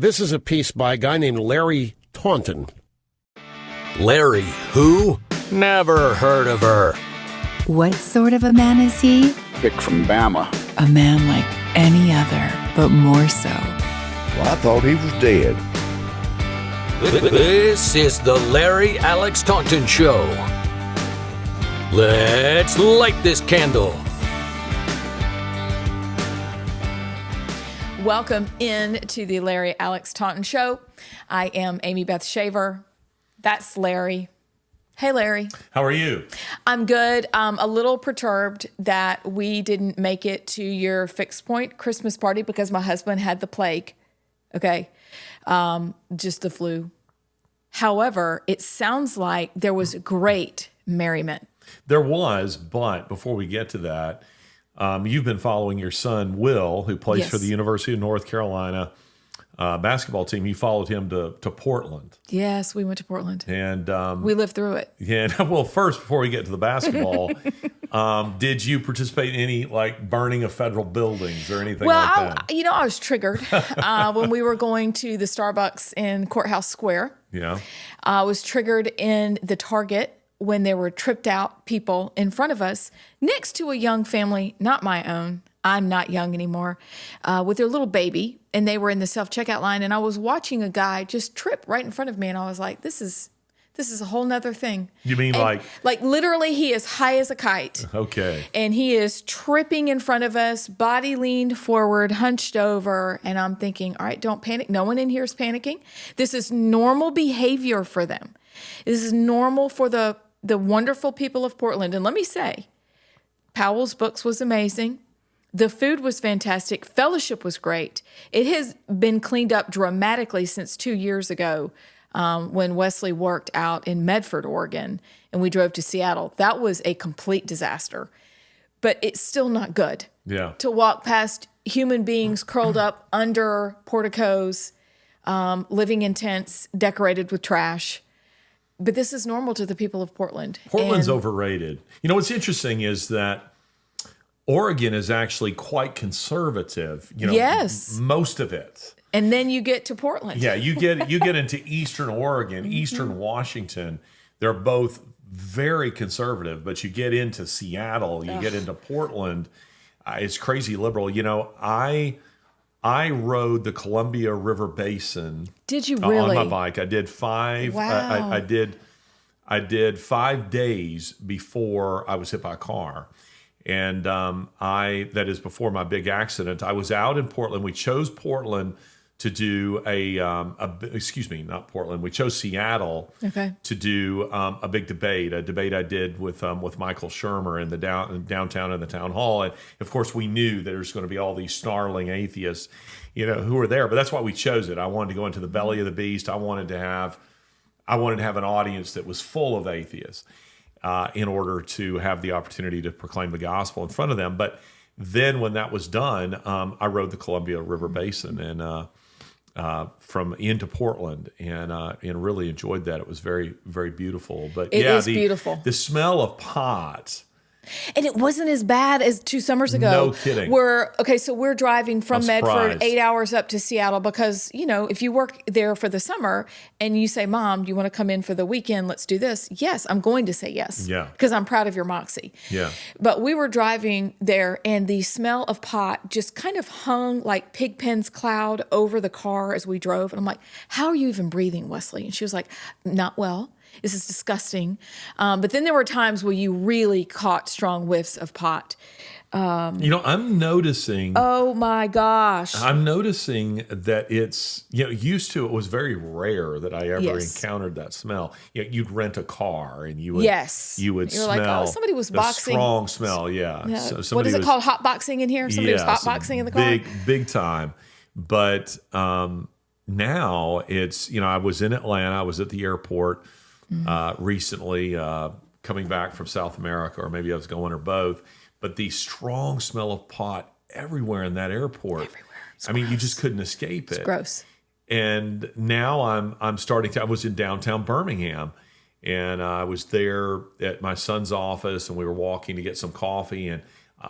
This is a piece by a guy named Larry Taunton. Larry who? Never heard of her. What sort of a man is he? Pick from Bama. A man like any other, but more so. Well, I thought he was dead. This is the Larry Alex Taunton Show. Let's light this candle. Welcome in to the Larry Alex Taunton Show. I am Amy Beth Shaver. That's Larry. Hey, Larry. How are you? I'm good. A little perturbed that we didn't make it to your Fixed Point Christmas party because my husband had the plague. Okay. Just the flu. However, it sounds like there was great merriment. There was, but before we get to that, you've been following your son, Will, who plays Yes. for the University of North Carolina basketball team. You followed him to Portland. Yes, we went to Portland. And We lived through it. yeah, well, first, before we get to the basketball, did you participate in any like burning of federal buildings or anything like that? I was triggered when we were going to the Starbucks in Courthouse Square. Yeah. I was triggered in the Target when there were tripped out people in front of us next to a young family, not my own. I'm not young anymore, with their little baby. And they were in the self-checkout line. And I was watching a guy just trip right in front of me. And I was like, this is a whole nother thing. You mean and like literally he is high as a kite. Okay. And he is tripping in front of us, body leaned forward, hunched over. And I'm thinking, all right, don't panic. No one in here is panicking. This is normal behavior for them. This is normal for the wonderful people of Portland. And let me say, Powell's Books was amazing. The food was fantastic. Fellowship was great. It has been cleaned up dramatically since 2 years ago when Wesley worked out in Medford, Oregon, and we drove to Seattle. That was a complete disaster. But it's still not good. Yeah. To walk past human beings curled up under porticos, living in tents decorated with trash. But this is normal to the people of Portland. Portland's overrated. You know, what's interesting is that Oregon is actually quite conservative. You know, yes. Most of it. And then you get to Portland. Yeah, you get into Eastern Oregon, Eastern Washington. They're both very conservative, but you get into Seattle, you get into Portland, it's crazy liberal. You know, I rode the Columbia River Basin. Did you really? On my bike. I did 5. Wow. I did 5 days before I was hit by a car. And that is before my big accident. I was out in Portland. We chose Portland to do not Portland. We chose Seattle to do a big debate. A debate I did with Michael Shermer in the downtown in the town hall. And of course, we knew that there's going to be all these snarling atheists, who were there. But that's why we chose it. I wanted to go into the belly of the beast. I wanted to have an audience that was full of atheists. In order to have the opportunity to proclaim the gospel in front of them. But then when that was done, I rode the Columbia River Basin and from into Portland and really enjoyed that. It was very, very beautiful. But it is beautiful. The smell of pot. And it wasn't as bad as 2 summers ago. No kidding. So we're driving from Medford 8 hours up to Seattle because, if you work there for the summer and you say, Mom, do you want to come in for the weekend? Let's do this. Yes, I'm going to say yes. Yeah. Because I'm proud of your moxie. Yeah. But we were driving there and the smell of pot just kind of hung like Pigpen's cloud over the car as we drove. And I'm like, how are you even breathing, Wesley? And she was like, not well. This is disgusting. But then there were times where you really caught strong whiffs of pot. I'm noticing. Oh my gosh. I'm noticing that it's, used to, it was very rare that I ever encountered that smell. You'd rent a car and you would You're smell like, oh, somebody was boxing. A strong smell, yeah. So what is it called? Hot boxing in here? Somebody was hot boxing in the car? Big time. But now it's, I was in Atlanta. I was at the airport recently, coming back from South America, or maybe I was going or both. But the strong smell of pot everywhere in that airport. Everywhere. You just couldn't escape it. It's gross. And now I'm starting to. I was in downtown Birmingham, and I was there at my son's office, and we were walking to get some coffee. And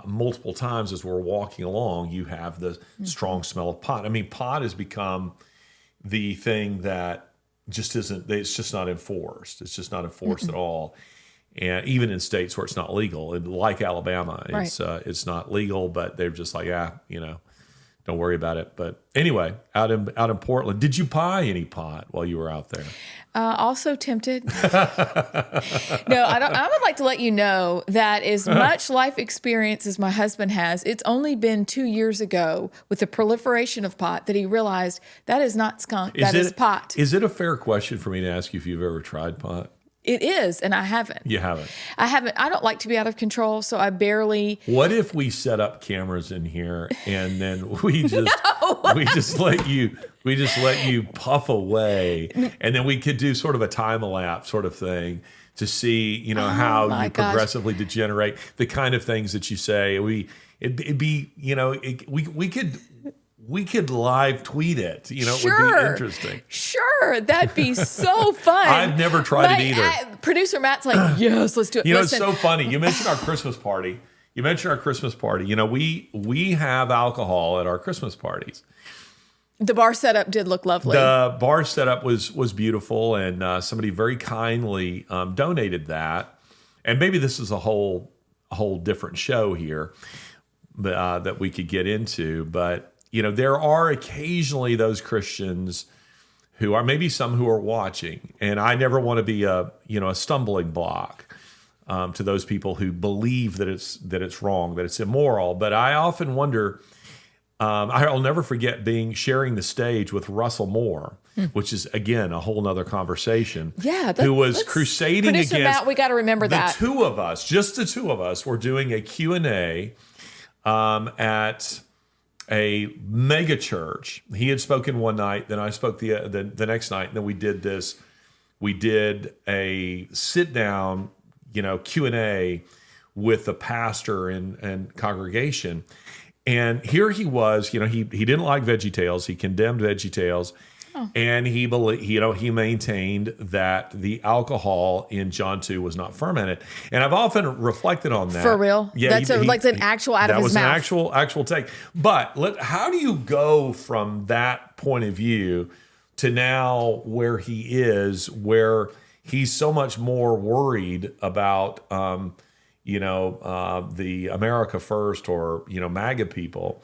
multiple times as we're walking along, you have the strong smell of pot. Pot has become the thing that just isn't. It's just not enforced. It's just not enforced at all. And even in states where it's not legal, like Alabama, it's not legal, but they're just like, don't worry about it. But anyway, out in Portland, did you buy any pot while you were out there? Also tempted. No, I don't. I would like to let you know that as much life experience as my husband has, it's only been 2 years ago with the proliferation of pot that he realized that is not skunk, that is pot. Is it a fair question for me to ask you if you've ever tried pot? It is, and I haven't. You haven't? I haven't. I don't like to be out of control, so I barely. What if we set up cameras in here and then we just let you puff away, and then we could do sort of a time lapse sort of thing to see, how you progressively degenerate, the kind of things that you say. It'd be, we could live tweet it. It would be interesting. Sure, that'd be so fun. I've never tried it either. Producer Matt's like, yes, let's do it. It's so funny. You mentioned our Christmas party. We have alcohol at our Christmas parties. The bar setup did look lovely. The bar setup was beautiful, and somebody very kindly donated that. And maybe this is a whole different show here that we could get into, but. There are occasionally those Christians who are maybe some who are watching, and I never want to be a stumbling block to those people who believe that it's wrong, that it's immoral. But I often wonder. I'll never forget sharing the stage with Russell Moore, which is again a whole nother conversation. Yeah, who was crusading Producer against. Matt, we got to remember that the two of us were doing a Q&A at a mega church. He had spoken one night, then I spoke the next night, and then we did this. We did a sit down, Q&A with the pastor and congregation. And here he was, he didn't like VeggieTales. He condemned VeggieTales. And he maintained that the alcohol in John 2 was not fermented. And I've often reflected on that. For real? Yeah, that's an actual out of his mouth. That was an actual take. But how do you go from that point of view to now where he is, where he's so much more worried about, the America First or, MAGA people,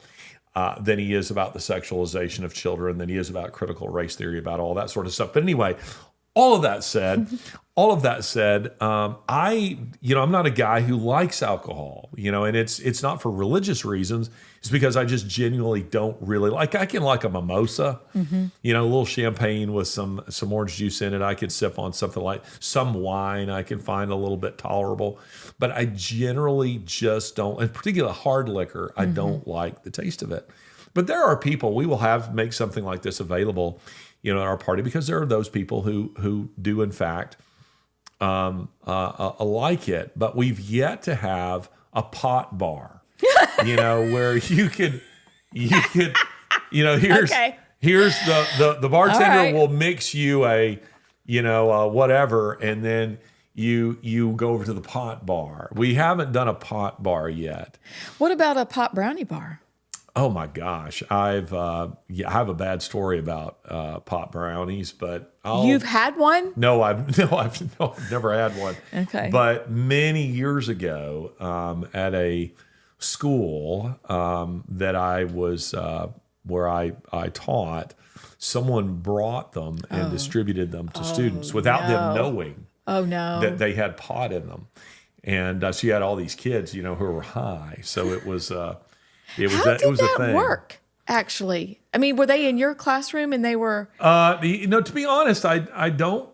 than he is about the sexualization of children, than he is about critical race theory, about all that sort of stuff. But anyway, all of that said, I'm not a guy who likes alcohol, and it's not for religious reasons. It's because I just genuinely don't really like. I can like a mimosa, a little champagne with some orange juice in it. I could sip on something like some wine. I can find a little bit tolerable, but I generally just don't. And particularly hard liquor, I don't like the taste of it. But there are people, we will make something like this available, at our party, because there are those people who do in fact like it. But we've yet to have a pot bar, where you could, here's the bartender will mix you a, whatever, and then you go over to the pot bar. We haven't done a pot bar yet. What about a pot brownie bar? Oh my gosh, I have a bad story about pot brownies, but you've had one? No, I've never had one. Okay, but many years ago, at a school that I was where I taught, someone brought them and distributed them to students without them knowing. Oh no, that they had pot in them, and so you had all these kids, who were high. So it was. It was How did a that thing. work? Actually, I mean, were they in your classroom and they were? To be honest, I don't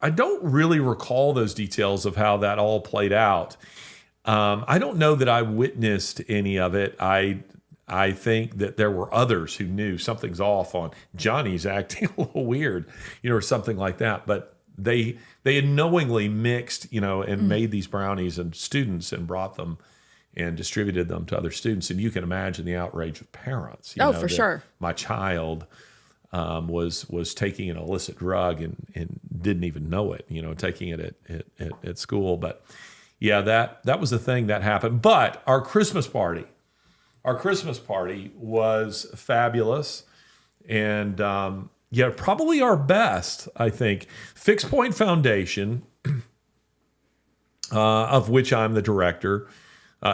really recall those details of how that all played out. I don't know that I witnessed any of it. I think that there were others who knew something's off on Johnny's acting a little weird, or something like that. But they had knowingly mixed, and made these brownies and students and brought them and distributed them to other students. And you can imagine the outrage of parents. For sure. My child was taking an illicit drug and didn't even know it, taking it at school. But yeah, that was the thing that happened. But our Christmas party was fabulous. And yeah, probably our best, I think. Fixed Point Foundation, of which I'm the director.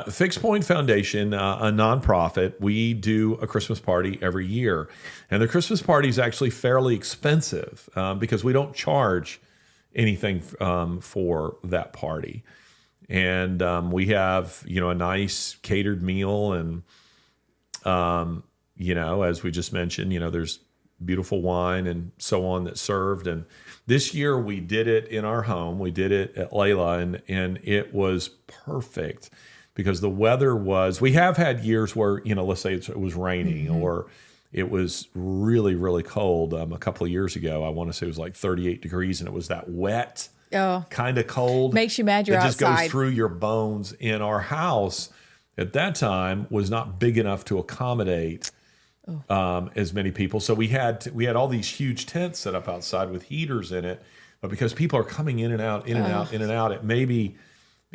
Fixed Point Foundation, a nonprofit, we do a Christmas party every year. And the Christmas party is actually fairly expensive because we don't charge anything for that party. And we have, a nice catered meal. And, as we just mentioned, there's beautiful wine and so on that's served. And this year we did it in our home. We did it at Layla, and it was perfect. Because the weather we have had years where, let's say it was raining or it was really, really cold. A couple of years ago, I want to say it was like 38 degrees and it was that wet kind of cold. Makes you mad you're outside. It just goes through your bones. And our house at that time was not big enough to accommodate as many people. So we had all these huge tents set up outside with heaters in it. But because people are coming in and out, it maybe...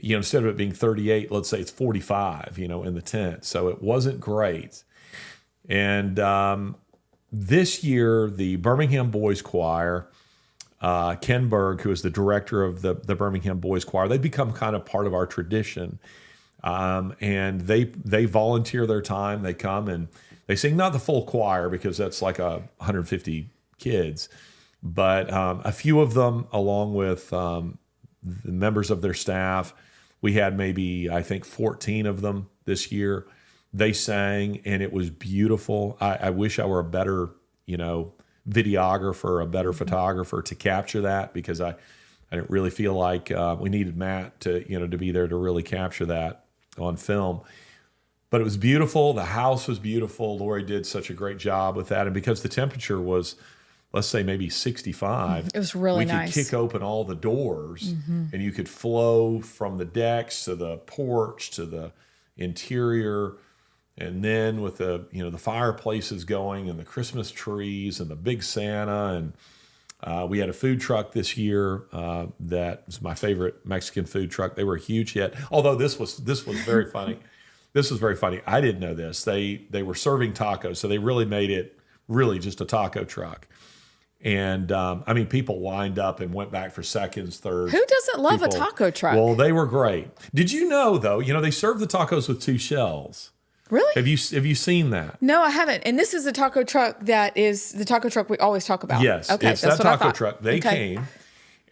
instead of it being 38, let's say it's 45, in the tent. So it wasn't great. And this year, the Birmingham Boys Choir, Ken Berg, who is the director of the Birmingham Boys Choir, they become kind of part of our tradition. And they volunteer their time. They come and they sing, not the full choir because that's like 150 kids, but a few of them along with the members of their staff. We had maybe, I think, 14 of them this year. They sang, and it was beautiful. I wish I were a better, videographer, a better photographer to capture that because I didn't really feel like we needed Matt to be there to really capture that on film. But it was beautiful. The house was beautiful. Lori did such a great job with that. And because the temperature was, let's say maybe 65. It was really nice. We could kick open all the doors and you could flow from the decks to the porch to the interior. And then with the fireplaces going and the Christmas trees and the big Santa. And we had a food truck this year that was my favorite Mexican food truck. They were a huge hit. Although this was very funny. This was very funny. I didn't know this. They were serving tacos. So they really made it really just a taco truck. And people lined up and went back for seconds, thirds. Who doesn't love a taco truck? Well, they were great. Did you know, though, they serve the tacos with 2 shells. Really? Have you seen that? No, I haven't. And this is a taco truck that is the taco truck we always talk about. Yes. Okay, it's that's that what I taco thought. truck. They came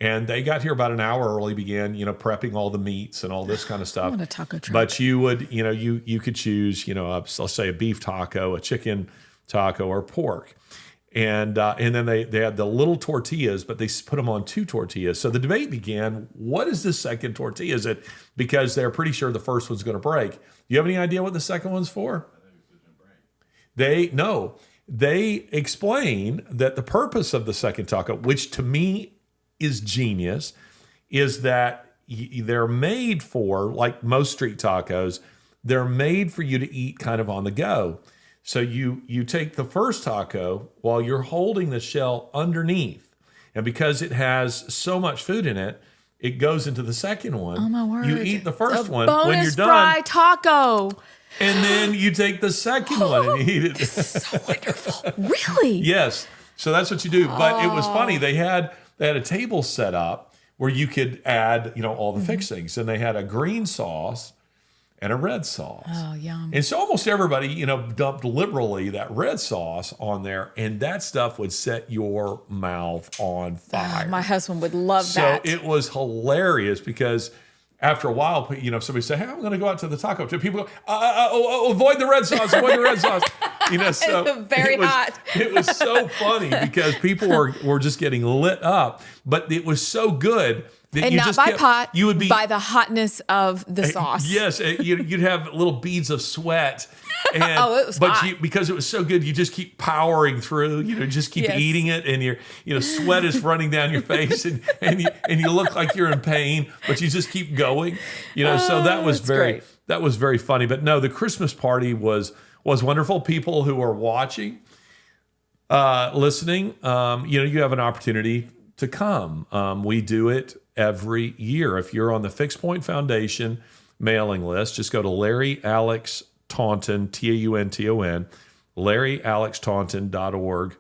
and they got here about an hour early, began, prepping all the meats and all this kind of stuff. I want a taco truck. But you would, you could choose, let's say a beef taco, a chicken taco, or pork. And then they had the little tortillas, but they put them on 2 tortillas. So the debate began, what is the second tortilla? Is it because they're pretty sure the first one's going to break? Do you have any idea what the second one's for? They explain that the purpose of the second taco, which to me is genius, is that they're made for, like most street tacos, they're made for you to eat kind of on the go. So you take the first taco while you're holding the shell underneath. And because it has so much food in it, it goes into the second one. Oh, my word. You eat the first one bonus when you're done. fry taco. And then you take the second one and eat it. This is so wonderful. Really? Yes. So that's what you do. But it was funny. They had a table set up where you could add, all the fixings. And they had a green sauce and a red sauce. Oh, yum. And so almost everybody, dumped liberally that red sauce on there, and that stuff would set your mouth on fire. My husband would love So that. it was hilarious because after a while, if somebody said, "Hey, I'm going to go out to the taco," people go, "Avoid the red sauce, avoid the red sauce." So it's very hot. It was so funny because people were just getting lit up, but it was so good. And you not just by kept, pot, you would be, by the hotness of the sauce. Yes, you'd have little beads of sweat. And, it was hot. Because it was so good, you just keep powering through. Just keep eating it, and your sweat is running down your face, and you look like you're in pain, but you just keep going. So that was very funny. But no, the Christmas party was wonderful. People who are watching, listening, you have an opportunity to come. We do it every year. If you're on the Fixed Point Foundation mailing list, just go to Larry Alex Taunton, Taunton, LarryAlexTaunton.org.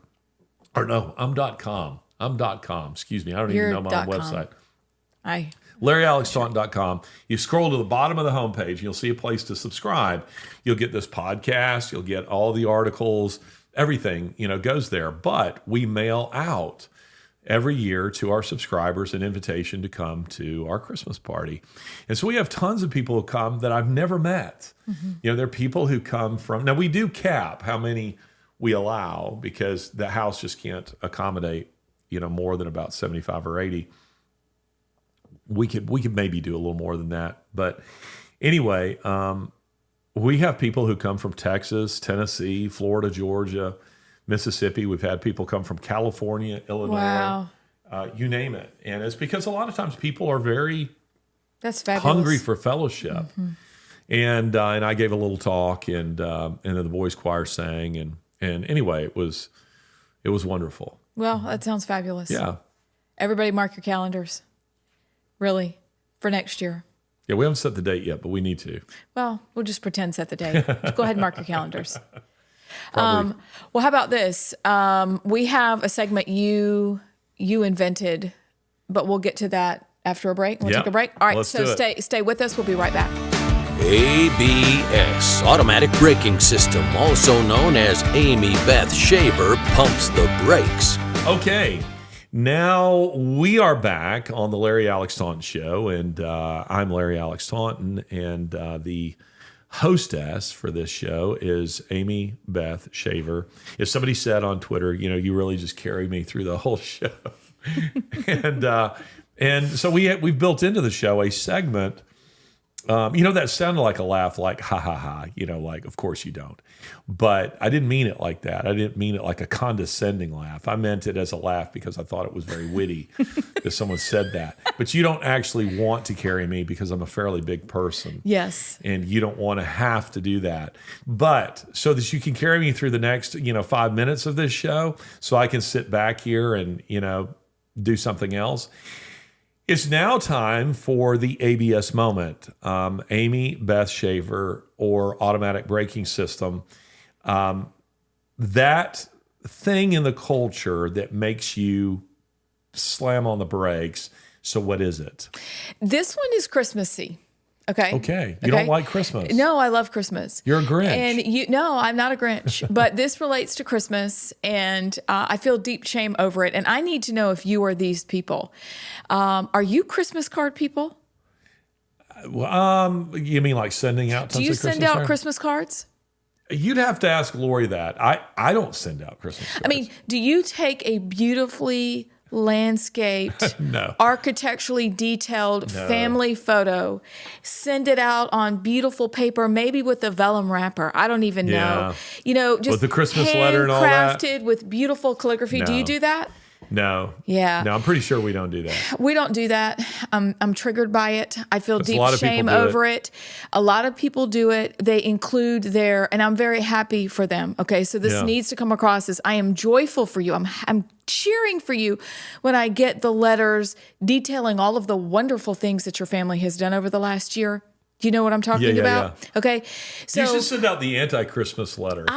Or no, I'm .com. I'm .com. Excuse me. I don't even know my own website. LarryAlexTaunton.com. You scroll to the bottom of the homepage, you'll see a place to subscribe. You'll get this podcast. You'll get all the articles. Everything, goes there. But we mail out every year to our subscribers an invitation to come to our Christmas party. And so we have tons of people who come that I've never met. There are people who come from, now we do cap how many we allow because the house just can't accommodate, more than about 75 or 80. We could maybe do a little more than that. But anyway, we have people who come from Texas, Tennessee, Florida, Georgia, Mississippi. We've had people come from California, Illinois, you name it. And it's because a lot of times people are very hungry for fellowship. And I gave a little talk, and then the boys' choir sang, and anyway, it was wonderful. Well, that sounds fabulous. Yeah. Everybody mark your calendars. Really, for next year. Yeah, we haven't set the date yet, but we need to. Well, we'll just pretend set the date. Go ahead and mark your calendars. Well, how about this? We have a segment you invented, but we'll get to that after a break. We'll take a break. All right, so stay with us. We'll be right back. ABS, Automatic Braking System, also known as Amy Beth Shaver, pumps the brakes. Okay. Now we are back on the Larry Alex Taunton Show, and I'm Larry Alex Taunton, and the hostess for this show is Amy Beth Shaver. If somebody said on Twitter, you really just carry me through the whole show, and so we've built into the show a segment. That sounded like a laugh, like ha ha ha. Like of course you don't, but I didn't mean it like that. I didn't mean it like a condescending laugh. I meant it as a laugh because I thought it was very witty that someone said that. But you don't actually want to carry me because I'm a fairly big person. Yes, and you don't want to have to do that. But so that you can carry me through the next 5 minutes of this show, so I can sit back here and do something else. It's now time for the ABS moment. Amy Beth Shaver, or Automatic Braking System. That thing in the culture that makes you slam on the brakes. So what is it? This one is Christmassy. Okay. You don't like Christmas? No, I love Christmas. You're a Grinch. And no, I'm not a Grinch, but this relates to Christmas, and I feel deep shame over it. And I need to know if you are these people. Are you Christmas card people? You mean like sending out tons of Christmas cards? Do you send out Christmas cards? You'd have to ask Lori that. I don't send out Christmas cards. I mean, do you take a beautifully landscaped, architecturally detailed family photo, send it out on beautiful paper, maybe with a vellum wrapper? I don't even know. Just with the Christmas letter and all that, handcrafted with beautiful calligraphy. No. Do you do that? No. Yeah. No, I'm pretty sure we don't do that. We don't do that. I'm triggered by it. I feel deep shame over it. A lot of people do it. They include and I'm very happy for them. Okay, so this needs to come across as I am joyful for you. I'm cheering for you when I get the letters detailing all of the wonderful things that your family has done over the last year. Do you know what I'm talking about? Yeah. Okay, so you should send out the anti-Christmas letter.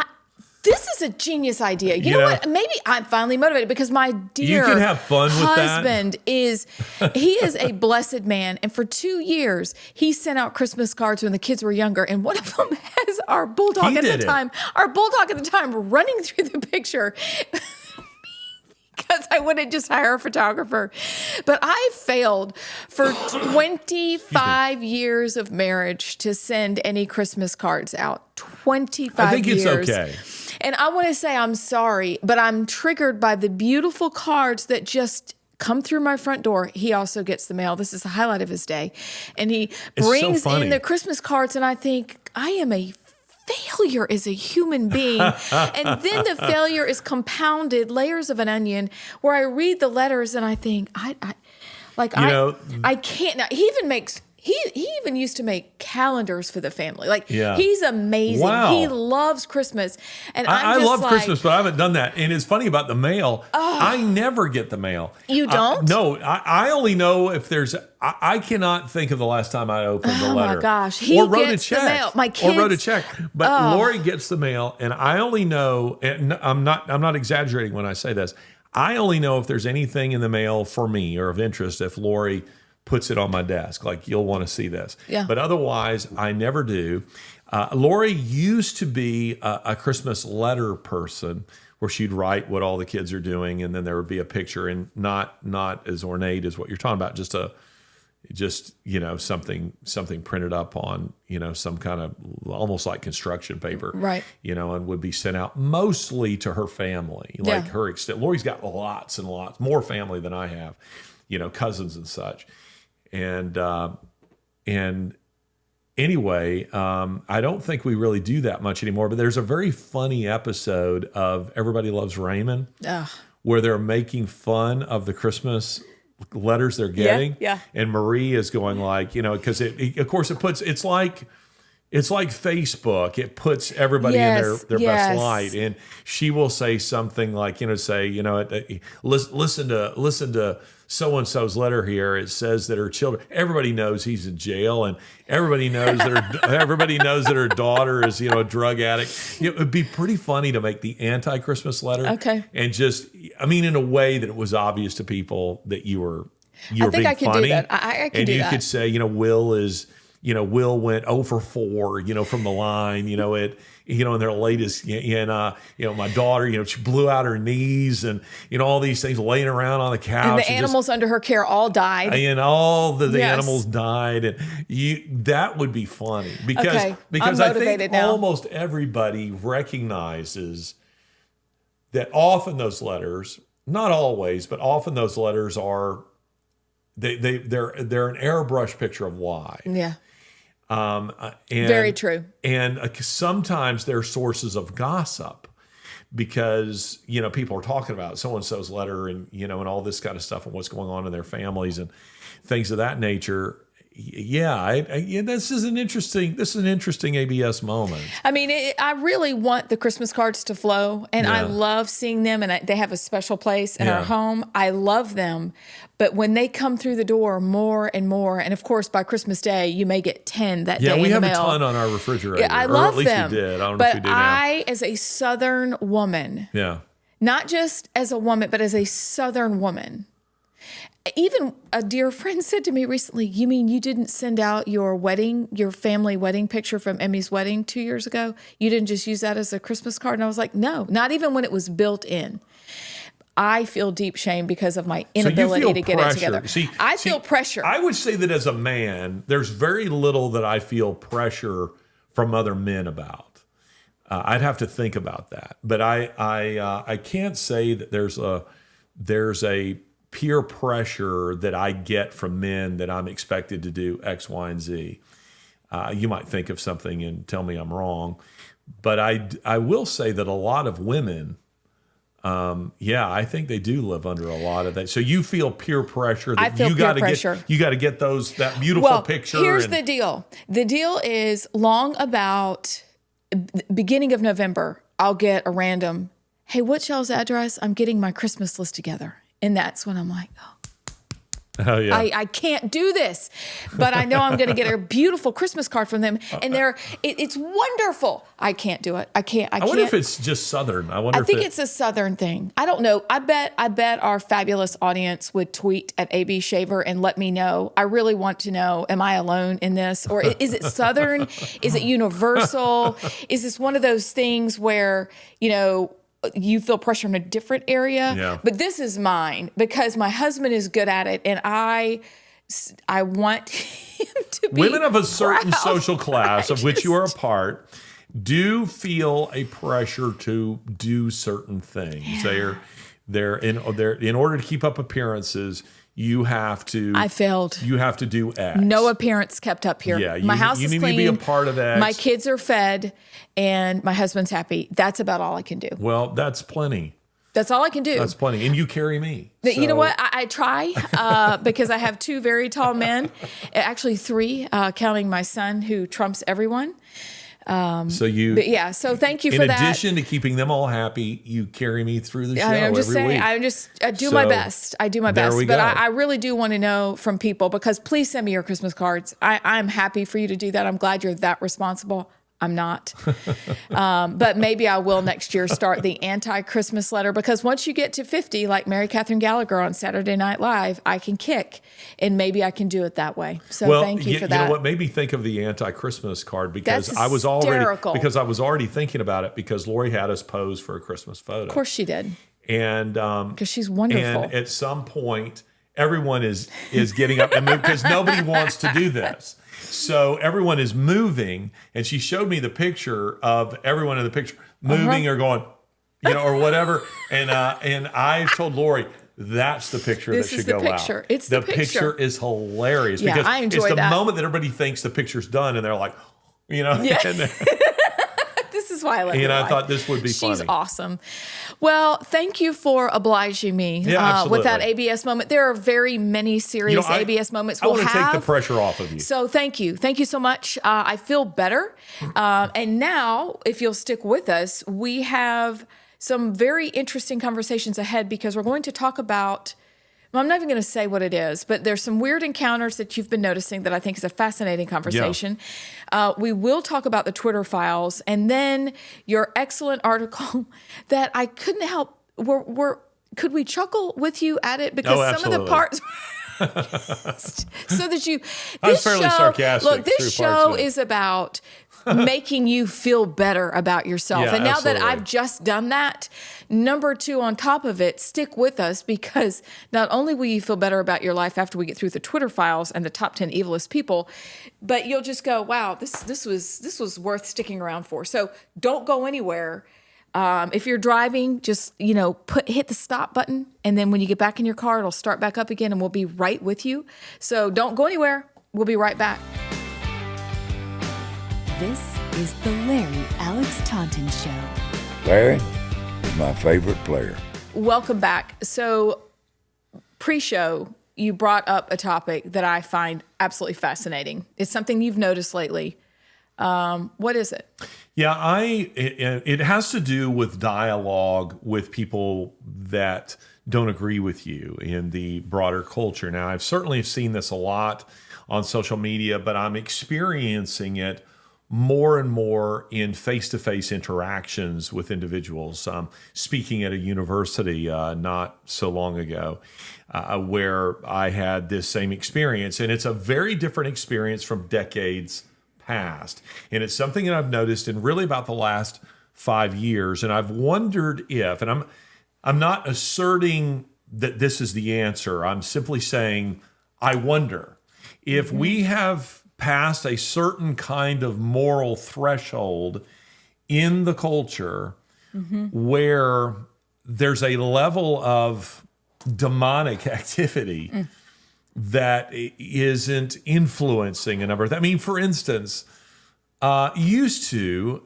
This is a genius idea. You know what? Maybe I'm finally motivated because my dear you can have fun with husband is a blessed man. And for 2 years, he sent out Christmas cards when the kids were younger. And one of them has our bulldog at the time running through the picture. Because I wouldn't just hire a photographer. But I failed for 25 years of marriage to send any Christmas cards out. 25 years. I think it's okay. And I want to say I'm sorry, but I'm triggered by the beautiful cards that just come through my front door. He also gets the mail. This is the highlight of his day. And he brings in the Christmas cards, and I think, I am a failure as a human being. And then the failure is compounded, layers of an onion, where I read the letters and I think, I can't. Now, he even used to make calendars for the family. He's amazing. Wow. He loves Christmas. And I love Christmas, but I haven't done that. And it's funny about the mail. I never get the mail. You don't? No, I only know if there's. I cannot think of the last time I opened a letter. Oh my gosh, he gets the mail. My kids, or wrote a check. But Lori gets the mail, and I only know. And I'm not exaggerating when I say this. I only know if there's anything in the mail for me or of interest if Lori puts it on my desk. Like, you'll want to see this. Yeah. But otherwise, I never do. Lori used to be a Christmas letter person where she'd write what all the kids are doing, and then there would be a picture, and not as ornate as what you're talking about, just something printed up on some kind of almost like construction paper, right? And would be sent out mostly to her family, like her extent. Lori's got lots and lots more family than I have, cousins and such, and anyway, I don't think we really do that much anymore. But there's a very funny episode of Everybody Loves Raymond where they're making fun of the Christmas letters they're getting. Yeah. And Marie is going like, because of course it's like Facebook. It puts everybody in their best light, and she will say something like, listen to so and so's letter here. It says that her children. Everybody knows he's in jail, and everybody knows that her daughter is a drug addict. It'd be pretty funny to make the anti-Christmas letter, and in a way that it was obvious to people that you were being funny. I could do that. I could do that. And you could say, Will is. Will went 0 for 4, from the line, in their latest, my daughter, she blew out her knees and, all these things laying around on the couch. And the animals under her care all died. And all the animals died. And that would be funny because I think almost everybody recognizes that often those letters, not always, but often those letters are, they're an airbrush picture of why. Yeah. And, very true. And sometimes they're sources of gossip because, people are talking about so-and-so's letter and, and all this kind of stuff and what's going on in their families and things of that nature. Yeah, this is an interesting ABS moment. I really want the Christmas cards to flow, and I love seeing them, and they have a special place in our home. I love them, but when they come through the door more and more, and of course by Christmas Day you may get 10 that day. Yeah, we have a ton on our refrigerator. Yeah, I love them. Or at least we did. I don't know if we do now. I, as a Southern woman, not just as a woman, but as a Southern woman. Even a dear friend said to me recently, you mean you didn't send out your family wedding picture from Emmy's wedding 2 years ago? You didn't just use that as a Christmas card? And I was like, no, not even when it was built in. I feel deep shame because of my inability to get it together. I feel pressure. I would say that as a man, there's very little that I feel pressure from other men about. I'd have to think about that. But I can't say that there's a peer pressure that I get from men that I'm expected to do X, Y, and Z. You might think of something and tell me I'm wrong, but I will say that a lot of women, I think they do live under a lot of that. So you feel peer pressure that you got to get that beautiful picture. Here's the deal. The deal is about beginning of November, I'll get a random, hey, what's y'all's address? I'm getting my Christmas list together. And that's when I'm like, oh yeah, I can't do this, but I know I'm going to get a beautiful Christmas card from them, and it's wonderful. I can't do it. I can't. I wonder if it's just Southern. I think it's a Southern thing. I don't know. I bet our fabulous audience would tweet at AB Shaver and let me know. I really want to know: am I alone in this, or is it Southern? Is it universal? Is this one of those things where you feel pressure in a different area, but this is mine because my husband is good at it, and I want him to be Women of a certain proud. social class of which you are a part do feel a pressure to do certain things. They're in order to keep up appearances. You have to. I failed. You have to do X. No appearance kept up here. Yeah, my house is clean. You need to be a part of X. My kids are fed, and my husband's happy. That's about all I can do. Well, that's plenty. That's all I can do. That's plenty. And you carry me. You know what? I try because I have 2 very tall men, actually 3, counting my son who trumps everyone. So thank you for that. In addition to keeping them all happy, you carry me through the show I'm just every saying, week. I do my best. I do my best. We but go. I really do want to know from people, because please send me your Christmas cards. I'm happy for you to do that. I'm glad you're that responsible. I'm not. But maybe I will next year start the anti-Christmas letter, because once you get to 50, like Mary Catherine Gallagher on Saturday Night Live, I can kick, and maybe I can do it that way. So thank you for that. You know what made me think of the anti-Christmas card, because That's I was hysterical. already thinking about it, because Lori had us pose for a Christmas photo. Of course she did. And because she's wonderful. And at some point, everyone is getting up and moving, because nobody wants to do this. So everyone is moving, and she showed me the picture of everyone in the picture moving or going, or whatever. And I told Lori, that's the picture that should go out. It's the picture. The picture is hilarious, Yeah, because I enjoy it's the that. moment that everybody thinks the picture's done, and they're like, Yeah. This is why I love and your I wife. thought this would be funny. She's awesome. Well, thank you for obliging me absolutely. with that ABS moment. There are very many serious ABS moments I we'll want to take have. the pressure off of you. So thank you. Thank you so much. I feel better. And now, if you'll stick with us, we have some very interesting conversations ahead, because we're going to talk about, well, I'm not even going to say what it is, but there's some weird encounters that you've been noticing that I think is a fascinating conversation. We will talk about the Twitter files, and then your excellent article that I couldn't help. Could we chuckle with you at it? Because some of the parts. So that you, I was fairly sarcastic. Look, this show is about making you feel better about yourself. Yeah, and now absolutely. that I've just done that, number two on top of it, stick with us, because not only will you feel better about your life after we get through the Twitter files and the top 10 evilest people, but you'll just go, wow, this was worth sticking around for. So don't go anywhere. If you're driving, just, hit the stop button. And then when you get back in your car, it'll start back up again, and we'll be right with you. So don't go anywhere. We'll be right back. This is the Larry Alex Taunton Show. Larry is my favorite player. Welcome back. So pre-show, you brought up a topic that I find absolutely fascinating. It's something you've noticed lately. What is it? Yeah, it has to do with dialogue with people that don't agree with you in the broader culture. Now, I've certainly seen this a lot on social media, but I'm experiencing it more and more in face-to-face interactions with individuals. Speaking at a university not so long ago, where I had this same experience, and it's a very different experience from decades past. And it's something that I've noticed in really about the last 5 years. And I've wondered if, and I'm not asserting that this is the answer. I'm simply saying, I wonder if we have passed a certain kind of moral threshold in the culture where there's a level of demonic activity that isn't influencing a number of things. I mean, for instance, used to,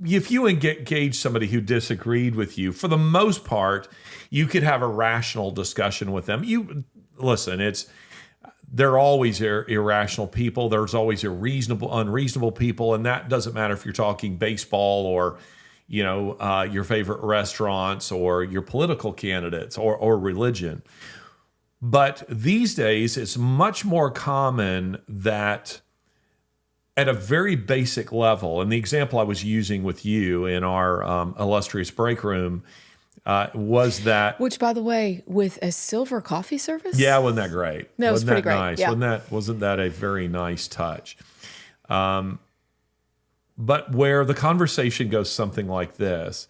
if you engage somebody who disagreed with you, for the most part, you could have a rational discussion with them. They're always irrational people. There's always unreasonable people, and that doesn't matter if you're talking baseball or, your favorite restaurants or your political candidates or religion. But these days, it's much more common that at a very basic level, and the example I was using with you in our illustrious break room was that... Which, by the way, with a silver coffee service? Yeah, wasn't that great? That was pretty great. Nice? Yeah. Wasn't that a very nice touch? But where the conversation goes something like this,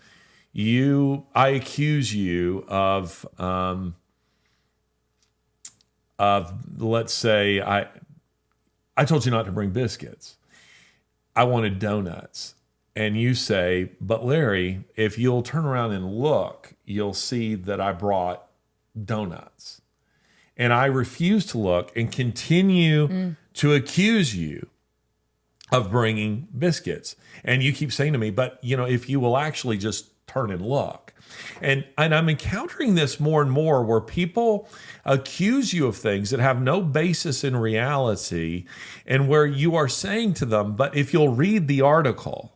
I accuse you of let's say, I told you not to bring biscuits. I wanted donuts. And you say, but Larry, if you'll turn around and look, you'll see that I brought donuts. And I refuse to look and continue to accuse you of bringing biscuits. And you keep saying to me, but if you will actually just turn and look. And I'm encountering this more and more where people accuse you of things that have no basis in reality, and where you are saying to them, but if you'll read the article,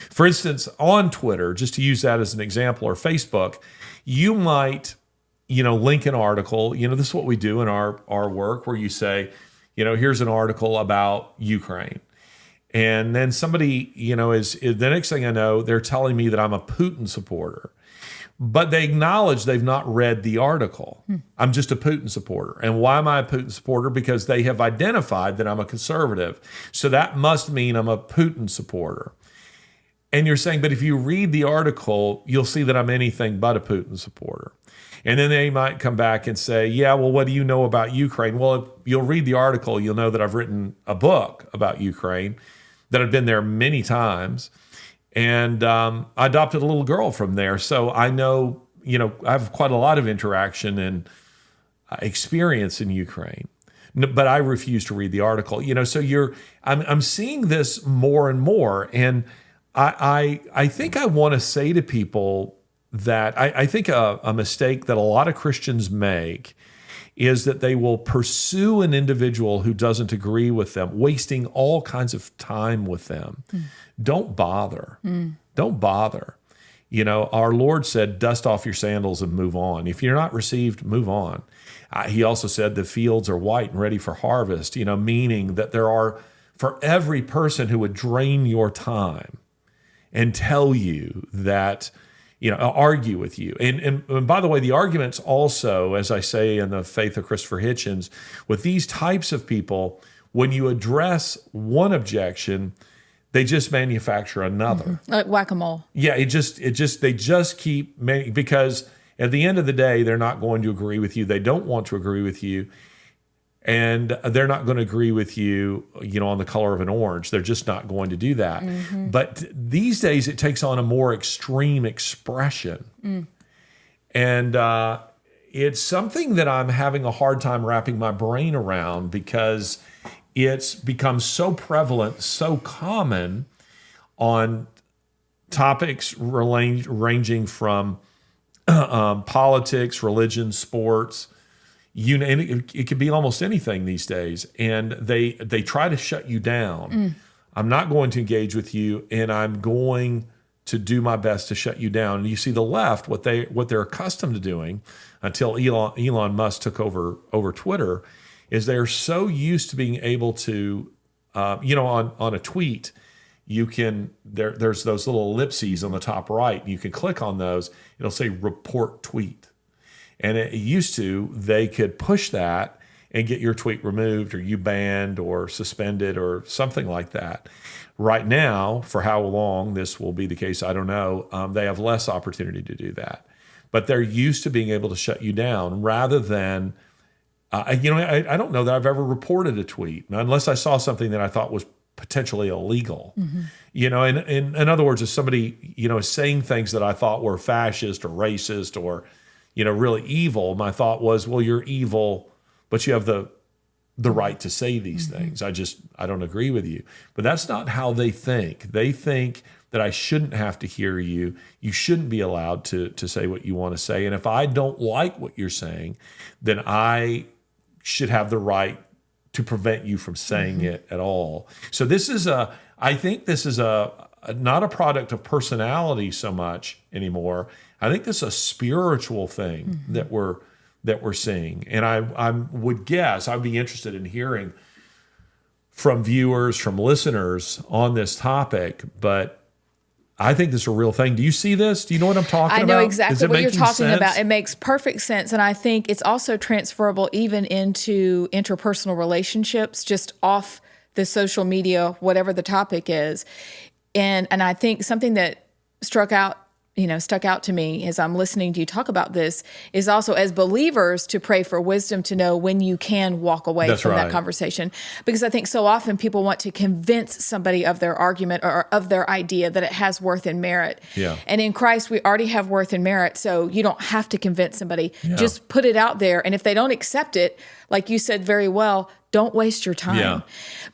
for instance, on Twitter, just to use that as an example, or Facebook, you might, link an article. This is what we do in our work, where you say, here's an article about Ukraine. And then somebody, is the next thing I know, they're telling me that I'm a Putin supporter. But they acknowledge they've not read the article. I'm just a Putin supporter. And why am I a Putin supporter? Because they have identified that I'm a conservative. So that must mean I'm a Putin supporter. And you're saying, but if you read the article, you'll see that I'm anything but a Putin supporter. And then they might come back and say, yeah, well, what do you know about Ukraine? Well, if you'll read the article, you'll know that I've written a book about Ukraine, that I've been there many times. And I adopted a little girl from there. So I know, I have quite a lot of interaction and experience in Ukraine. But I refuse to read the article. So I'm seeing this more and more. And I think I want to say to people that I think a mistake that a lot of Christians make is that they will pursue an individual who doesn't agree with them, wasting all kinds of time with them. Don't bother. Don't bother. Our Lord said, dust off your sandals and move on. If you're not received, move on. He also said the fields are white and ready for harvest, meaning that there are, for every person who would drain your time and tell you that, argue with you. And by the way, the arguments also, as I say in the Faith of Christopher Hitchens, with these types of people, when you address one objection, they just manufacture another. Like whack-a-mole. Yeah, they just keep, because at the end of the day, they're not going to agree with you. They don't want to agree with you. And they're not going to agree with you, on the color of an orange. They're just not going to do that. But these days, it takes on a more extreme expression. And it's something that I'm having a hard time wrapping my brain around because it's become so prevalent, so common on topics ranging from politics, religion, sports, and it could be almost anything these days. And they try to shut you down. I'm not going to engage with you, and I'm going to do my best to shut you down. And you see the left, what they're accustomed to doing until Elon Musk took over Twitter, is they're so used to being able to, on a tweet, you can, there's those little ellipses on the top right. You can click on those. It'll say report tweet. And it used to, they could push that and get your tweet removed or you banned or suspended or something like that. Right now, for how long this will be the case, I don't know. They have less opportunity to do that. But they're used to being able to shut you down rather than, I don't know that I've ever reported a tweet unless I saw something that I thought was potentially illegal. In other words, if somebody, is saying things that I thought were fascist or racist or, really evil, my thought was, well, you're evil, but you have the right to say these things. I don't agree with you. But that's not how they think. They think that I shouldn't have to hear you. You shouldn't be allowed to say what you want to say. And if I don't like what you're saying, then I should have the right to prevent you from saying it at all. So I think this is not a product of personality so much anymore. I think this is a spiritual thing that we're seeing. And I would guess, I'd be interested in hearing from viewers, from listeners on this topic, but I think this is a real thing. Do you see this? Do you know what I'm talking about? I know exactly what you're talking sense? about. It makes perfect sense. And I think it's also transferable even into interpersonal relationships, just off the social media, whatever the topic is. And I think something that stuck out to me as I'm listening to you talk about this is also as believers to pray for wisdom to know when you can walk away from that conversation. Because I think so often people want to convince somebody of their argument or of their idea that it has worth and merit. Yeah. And in Christ, we already have worth and merit. So you don't have to convince somebody. Yeah. Just put it out there. And if they don't accept it, like you said very well, don't waste your time. Yeah.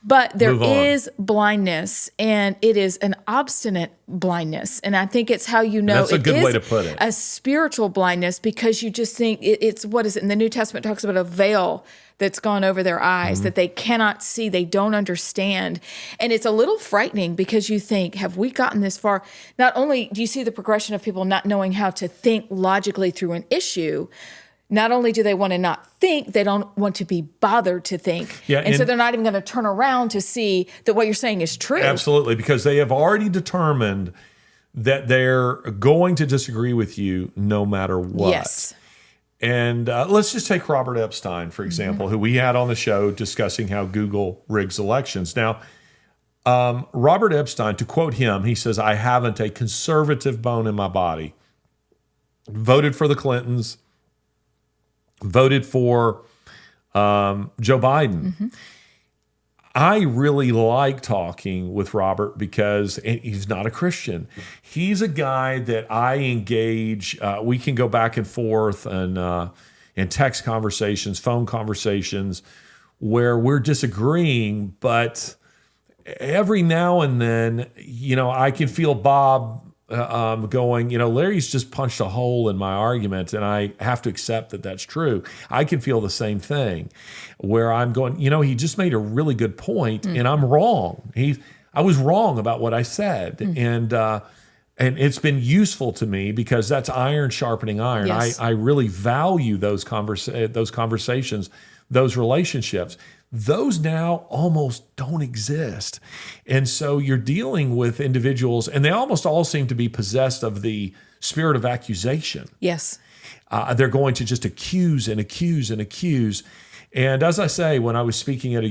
But there is blindness, and it is an obstinate blindness. And I think it's how you know that's a good way to put it. A spiritual blindness, because you just think it's what is it? And the New Testament talks about a veil that's gone over their eyes that they cannot see, they don't understand. And it's a little frightening because you think, have we gotten this far? Not only do you see the progression of people not knowing how to think logically through an issue, not only do they want to not think, they don't want to be bothered to think. Yeah, and so they're not even going to turn around to see that what you're saying is true. Absolutely, because they have already determined that they're going to disagree with you no matter what. Yes. And let's just take Robert Epstein, for example, who we had on the show discussing how Google rigs elections. Now, Robert Epstein, to quote him, he says, "I haven't a conservative bone in my body. Voted for the Clintons, voted for Joe Biden." I really like talking with Robert because he's not a Christian. He's a guy that I engage. We can go back and forth and text conversations, phone conversations, where we're disagreeing, but every now and then, I can feel Bob going, Larry's just punched a hole in my argument, and I have to accept that that's true. I can feel the same thing where I'm going, he just made a really good point, and I'm wrong. I was wrong about what I said. And it's been useful to me because that's iron sharpening iron. Yes. I really value those conversations, those relationships. Those now almost don't exist. And so you're dealing with individuals, and they almost all seem to be possessed of the spirit of accusation. Yes. They're going to just accuse and accuse and accuse. And as I say, when I was speaking at a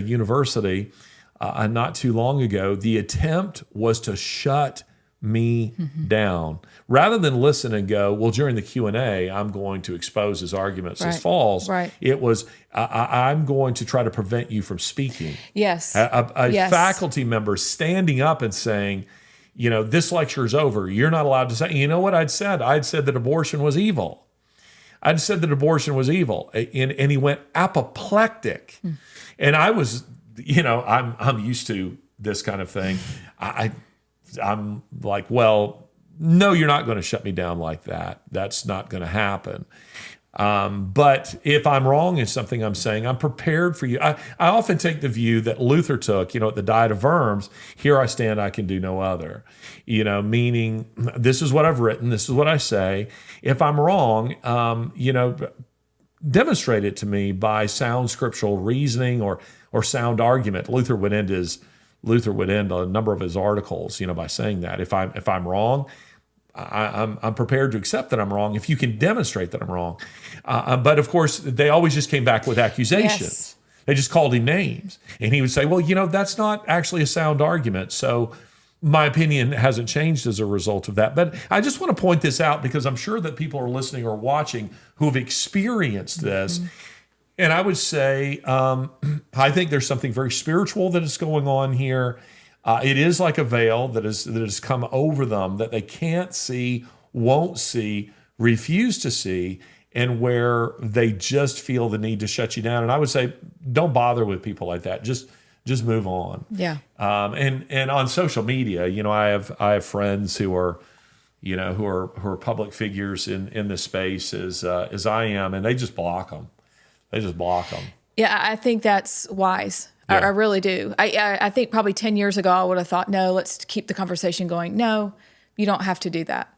university not too long ago, the attempt was to shut me down. Rather than listen and go, well, during the Q&A, I'm going to expose his arguments as false. Right. It was, I'm going to try to prevent you from speaking. Yes. A Yes. faculty member standing up and saying, this lecture is over. You're not allowed to say, you know what I'd said? I'd said that abortion was evil. I'd said that abortion was evil. And he went apoplectic. And I was, I'm used to this kind of thing. I'm like, well, no, you're not going to shut me down like that. That's not going to happen. But if I'm wrong in something I'm saying, I'm prepared for you. I often take the view that Luther took, at the Diet of Worms, here I stand, I can do no other. Meaning this is what I've written, this is what I say. If I'm wrong, demonstrate it to me by sound scriptural reasoning or sound argument. Luther would end a number of his articles, by saying that if I'm wrong, I'm prepared to accept that I'm wrong if you can demonstrate that I'm wrong. But of course, they always just came back with accusations. Yes. They just called him names, and he would say, "Well, that's not actually a sound argument." So my opinion hasn't changed as a result of that. But I just want to point this out because I'm sure that people are listening or watching who have experienced this. And I would say, I think there's something very spiritual that is going on here. It is like a veil that has come over them that they can't see, won't see, refuse to see, and where they just feel the need to shut you down. And I would say, don't bother with people like that. Just move on. Yeah. And on social media, I have friends who are, who are public figures in this space as I am, and they just block them. They just block them. Yeah, I think that's wise. Yeah. I really do. I think probably 10 years ago, I would have thought, no, let's keep the conversation going. No, you don't have to do that.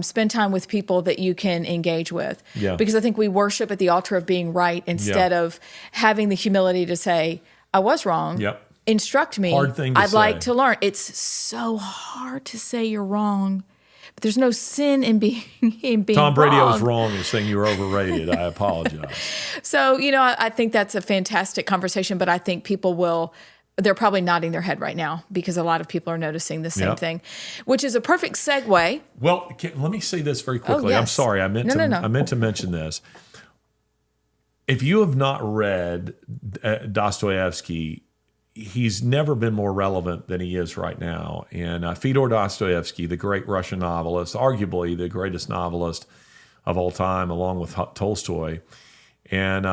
Spend time with people that you can engage with. Yeah. Because I think we worship at the altar of being right instead of having the humility to say, I was wrong. Yep. Instruct me. Hard thing to I'd say. like to learn. It's so hard to say you're wrong. But there's no sin in being Tom Brady, wrong. I was wrong in saying you were overrated. I apologize. So, I think that's a fantastic conversation, but I think they're probably nodding their head right now because a lot of people are noticing the same thing, which is a perfect segue. Well, let me say this very quickly. yes. I'm sorry. I meant to mention this. If you have not read Dostoevsky, he's never been more relevant than he is right now. And Fyodor Dostoevsky, the great Russian novelist, arguably the greatest novelist of all time, along with Tolstoy. And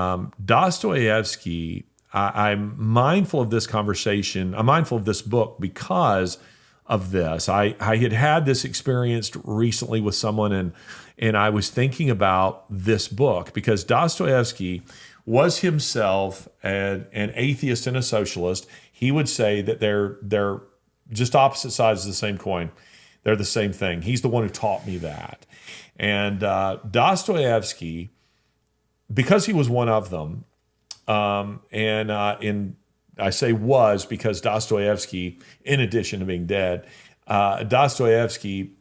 Dostoevsky, I'm mindful of this conversation. I'm mindful of this book because of this. I had this experience recently with someone, and I was thinking about this book because Dostoevsky was himself an atheist and a socialist. He would say that they're just opposite sides of the same coin. They're the same thing. He's the one who taught me that. And Dostoevsky, because he was one of them, I say was because Dostoevsky, in addition to being dead, Dostoevsky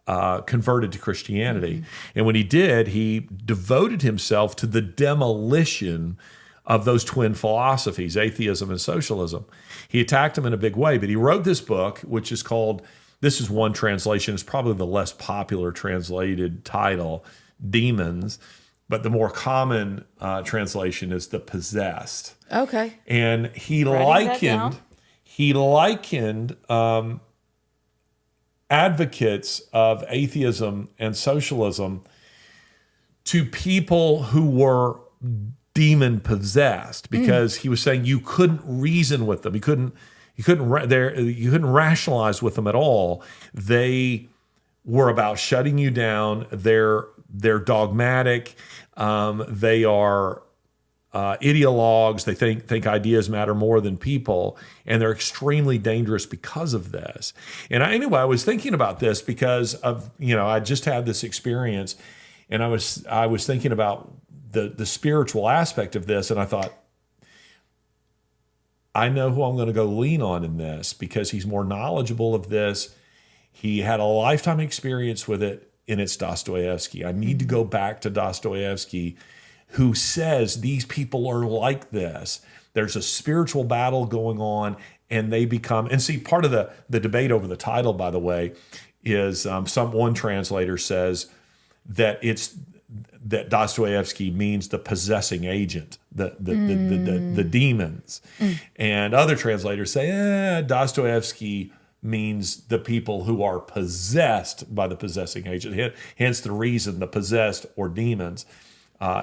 converted to Christianity. Mm-hmm. And when he did, he devoted himself to the demolition of those twin philosophies, atheism and socialism. He attacked them in a big way, but he wrote this book, which is called, this is one translation, it's probably the less popular translated title, Demons, but the more common translation is The Possessed. Okay. And he likened advocates of atheism and socialism to people who were demon possessed, because he was saying you couldn't reason with them. You couldn't rationalize with them at all. They were about shutting you down. They're dogmatic. They are ideologues. They think ideas matter more than people, and they're extremely dangerous because of this. And anyway, I was thinking about this because of, I just had this experience, and I was thinking about the spiritual aspect of this, and I thought, I know who I'm going to go lean on in this because he's more knowledgeable of this. He had a lifetime experience with it, and it's Dostoevsky. I need to go back to Dostoevsky, who says these people are like this. There's a spiritual battle going on, and they become, and see, part of the debate over the title, by the way, is one translator says that that Dostoevsky means the possessing agent, the demons. And other translators say, Dostoevsky means the people who are possessed by the possessing agent. Hence the reason, the possessed or demons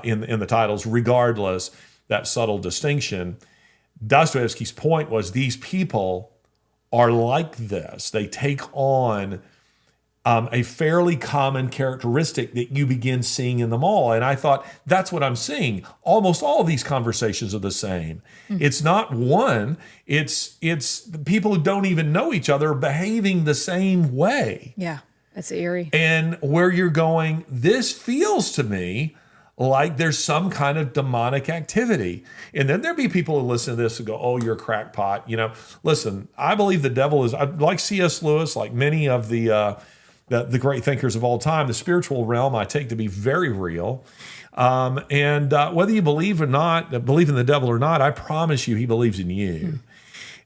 in the titles, regardless, that subtle distinction. Dostoevsky's point was these people are like this. They take on a fairly common characteristic that you begin seeing in them all. And I thought, that's what I'm seeing. Almost all of these conversations are the same. Mm-hmm. It's not one. It's people who don't even know each other behaving the same way. Yeah, that's eerie. And where you're going, this feels to me like there's some kind of demonic activity. And then there'll be people who listen to this and go, oh, you're a crackpot. Listen, I believe the devil is, like C.S. Lewis, like many of the great thinkers of all time, the spiritual realm I take to be very real. And whether you believe in the devil or not, I promise you he believes in you.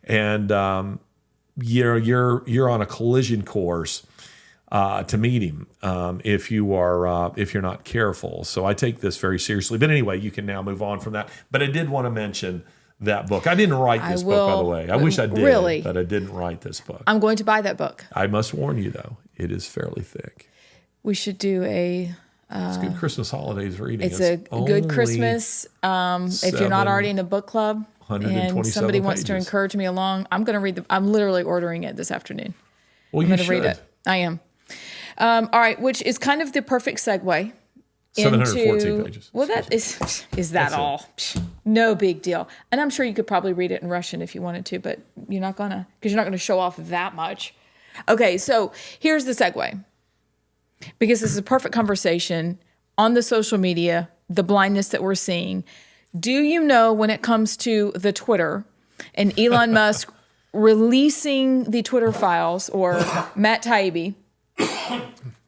And you're on a collision course to meet him if you're not careful. So I take this very seriously. But anyway, you can now move on from that. But I did want to mention that book. I didn't write this book, by the way. I wish I did, really? But I didn't write this book. I'm going to buy that book. I must warn you, though, it is fairly thick. We should do a... it's good Christmas holidays reading. It's a good Christmas. If you're not already in a book club and somebody wants to encourage me along, I'm going to read I'm literally ordering it this afternoon. Well, I'm going to read it. I am. All right, which is kind of the perfect segue. 714 pages. Well, that is that all? No big deal. And I'm sure you could probably read it in Russian if you wanted to, but you're not gonna, because you're not gonna show off that much. Okay, so here's the segue. Because this is a perfect conversation on the social media, the blindness that we're seeing. Do you know when it comes to the Twitter and Elon Musk releasing the Twitter files, or Matt Taibbi,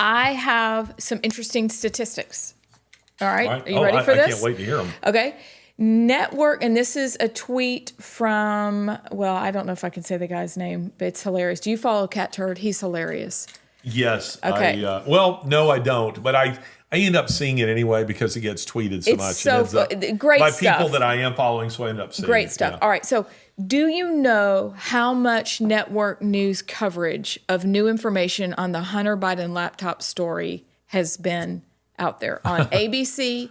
I have some interesting statistics. All right. Are you ready for this? I can't wait to hear them. Okay. Network, and this is a tweet from, I don't know if I can say the guy's name, but it's hilarious. Do you follow Cat Turd? He's hilarious. Yes. Okay. No, I don't. But I end up seeing it anyway because it gets tweeted so much. So great by stuff. People that I am following, so I end up seeing great stuff. Yeah. All right. So do you know how much network news coverage of new information on the Hunter Biden laptop story has been out there on ABC,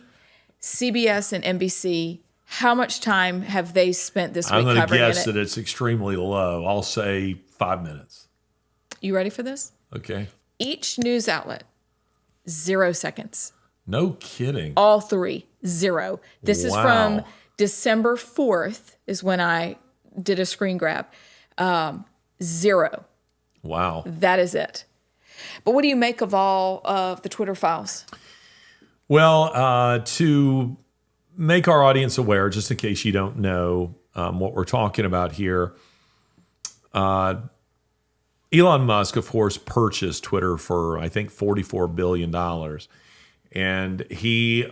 CBS, and NBC? How much time have they spent this week covering it? I'm going to guess that it's extremely low. I'll say 5 minutes. You ready for this? Okay. Each news outlet, 0 seconds. No kidding. All three, 0. This is from December 4th is when I did a screen grab. 0. Wow. That is it. But what do you make of all of the Twitter files? Well, to make our audience aware, just in case you don't know what we're talking about here, Elon Musk, of course, purchased Twitter for, I think, $44 billion. And he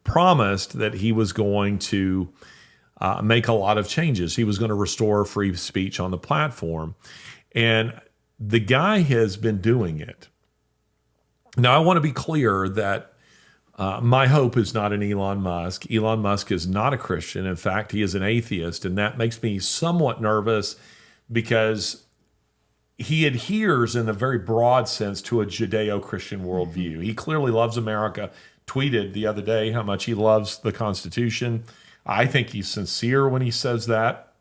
promised that he was going to make a lot of changes. He was going to restore free speech on the platform. And the guy has been doing it. Now, I want to be clear that my hope is not in Elon Musk. Elon Musk is not a Christian. In fact, he is an atheist. And that makes me somewhat nervous because he adheres in a very broad sense to a Judeo-Christian worldview. He clearly loves America. Tweeted the other day how much he loves the Constitution. I think he's sincere when he says that.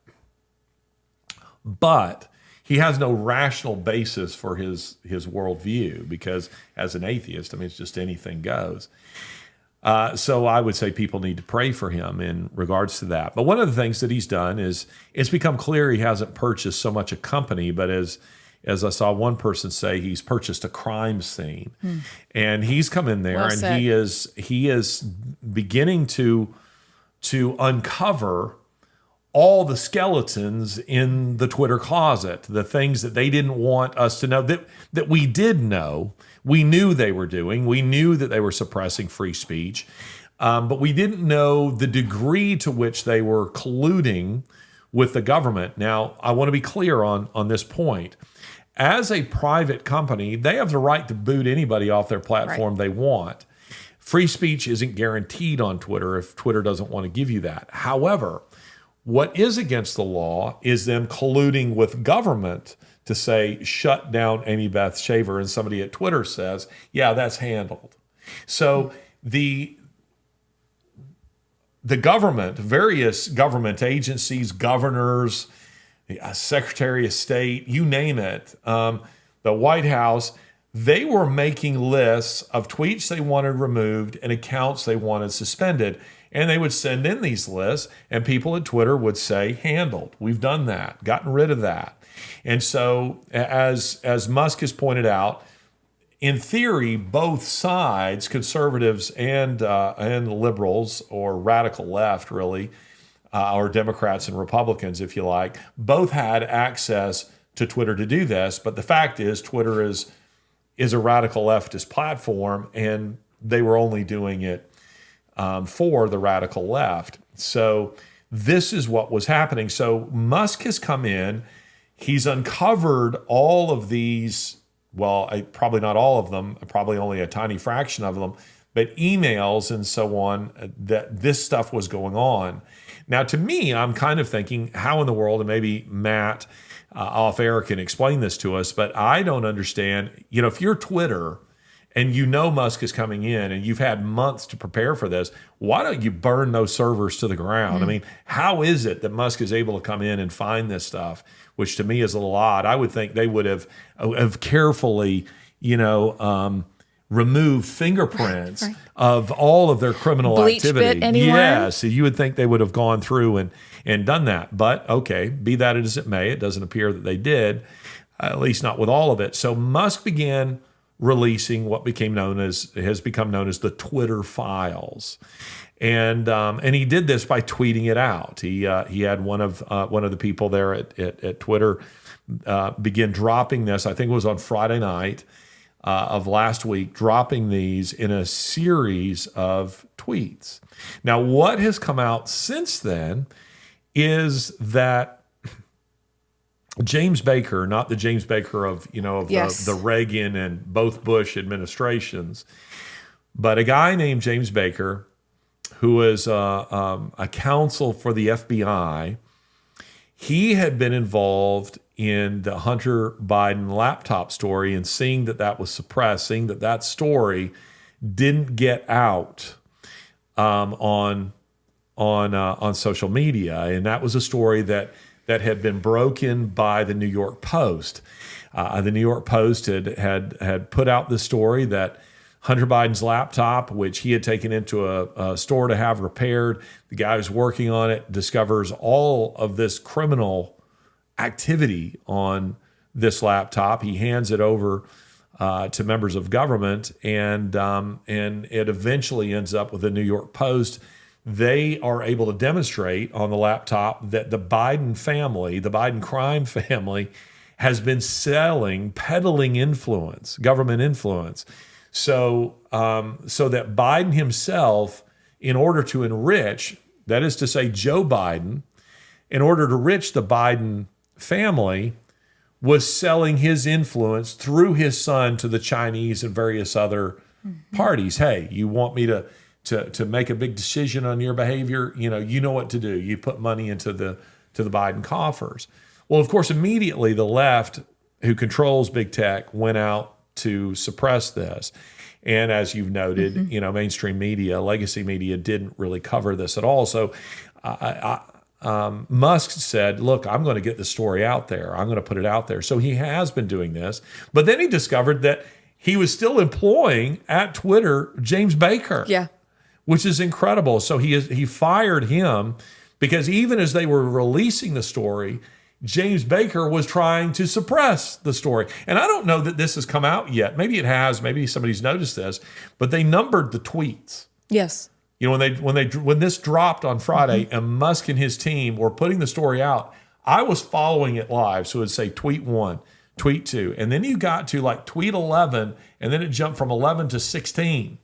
But he has no rational basis for his worldview because as an atheist, I mean, it's just anything goes. So I would say people need to pray for him in regards to that. But one of the things that he's done is it's become clear he hasn't purchased so much a company, but as I saw one person say, he's purchased a crime scene. And he's come in there and he is beginning to uncover all the skeletons in the Twitter closet, the things that they didn't want us to know, that we did know. We knew they were doing. We knew that they were suppressing free speech, but we didn't know the degree to which they were colluding with the government. Now, I want to be clear on this point. As a private company, they have the right to boot anybody off their platform they want. Free speech isn't guaranteed on Twitter if Twitter doesn't want to give you that. However, what is against the law is them colluding with government to say, shut down Amy Beth Shaver, and somebody at Twitter says, yeah, that's handled. So the government, various government agencies, governors, Secretary of State, you name it, the White House, they were making lists of tweets they wanted removed and accounts they wanted suspended. And they would send in these lists, and people at Twitter would say, handled. We've done that, gotten rid of that. And so, as Musk has pointed out, in theory, both sides, conservatives and liberals, or radical left, really, or Democrats and Republicans, if you like, both had access to Twitter to do this. But the fact is, Twitter is a radical leftist platform, and they were only doing it for the radical left. So this is what was happening. So Musk has come in. He's uncovered all of these, well, probably not all of them, probably only a tiny fraction of them, but emails and so on, that this stuff was going on. Now, to me, I'm kind of thinking, how in the world, and maybe Matt off air can explain this to us, but I don't understand, if you're Twitter and Musk is coming in and you've had months to prepare for this, why don't you burn those servers to the ground? I mean, how is it that Musk is able to come in and find this stuff, which to me is a little odd? I would think they would have carefully, removed fingerprints of all of their criminal activity. Bit anyone? Yeah, so you would think they would have gone through and done that. But okay, be that as it may, it doesn't appear that they did, at least not with all of it. So Musk began releasing what has become known as the Twitter files, and he did this by tweeting it out. He had one of the people there at Twitter begin dropping this. I think it was on Friday night of last week, dropping these in a series of tweets. Now, what has come out since then is that James Baker, not the James Baker of the Reagan and both Bush administrations, but a guy named James Baker, who was a counsel for the FBI. He had been involved in the Hunter Biden laptop story and seeing that was suppressed, seeing that story didn't get out on social media, and that was a story that had been broken by the New York Post. The New York Post had put out the story that Hunter Biden's laptop, which he had taken into a store to have repaired, the guy who's working on it discovers all of this criminal activity on this laptop. He hands it over to members of government, and it eventually ends up with the New York Post. They are able to demonstrate on the laptop that the Biden family, the Biden crime family, has been peddling influence, government influence. So that Biden himself, in order to enrich, that is to say Joe Biden, in order to enrich the Biden family, was selling his influence through his son to the Chinese and various other parties. Hey, you want me to make a big decision on your behavior? You know what to do. You put money into the Biden coffers. Well, of course, immediately the left, who controls big tech, went out to suppress this. And as you've noted, mainstream media, legacy media didn't really cover this at all. So Musk said, look, I'm going to get the story out there. I'm going to put it out there. So he has been doing this. But then he discovered that he was still employing at Twitter James Baker. Yeah. Which is incredible. So he fired him because even as they were releasing the story, James Baker was trying to suppress the story. And I don't know that this has come out yet. Maybe it has. Maybe somebody's noticed this. But they numbered the tweets. Yes. When this dropped on Friday and Musk and his team were putting the story out, I was following it live. So it would say tweet 1, tweet 2. And then you got to like tweet 11, and then it jumped from 11 to 16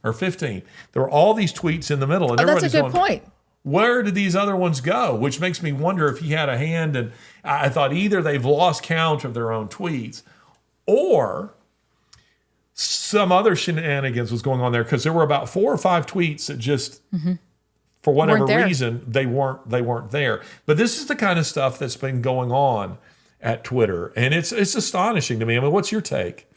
or 15. There were all these tweets in the middle. And that's a good point. Where did these other ones go? Which makes me wonder if he had a hand. And I thought either they've lost count of their own tweets or some other shenanigans was going on there, because there were about 4 or 5 tweets that just, for whatever reason, they weren't there. But this is the kind of stuff that's been going on at Twitter, and it's astonishing to me. I mean, what's your take?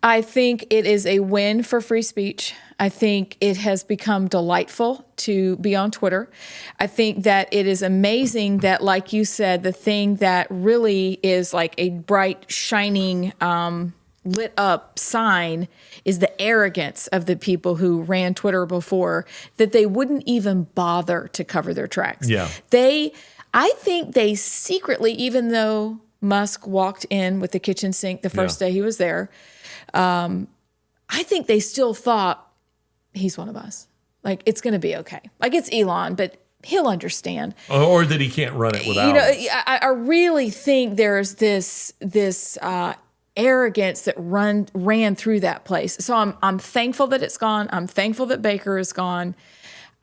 I think it is a win for free speech. I think it has become delightful to be on Twitter. I think that it is amazing that, like you said, the thing that really is like a bright, shining, lit up sign is the arrogance of the people who ran Twitter before, that they wouldn't even bother to cover their tracks. Yeah. I think they secretly, even though Musk walked in with the kitchen sink the first day he was there, I think they still thought he's one of us. Like, it's going to be okay. Like, it's Elon, but he'll understand. Or that he can't run it without us. I really think there's this arrogance that ran through that place. So I'm thankful that it's gone. I'm thankful that Baker is gone.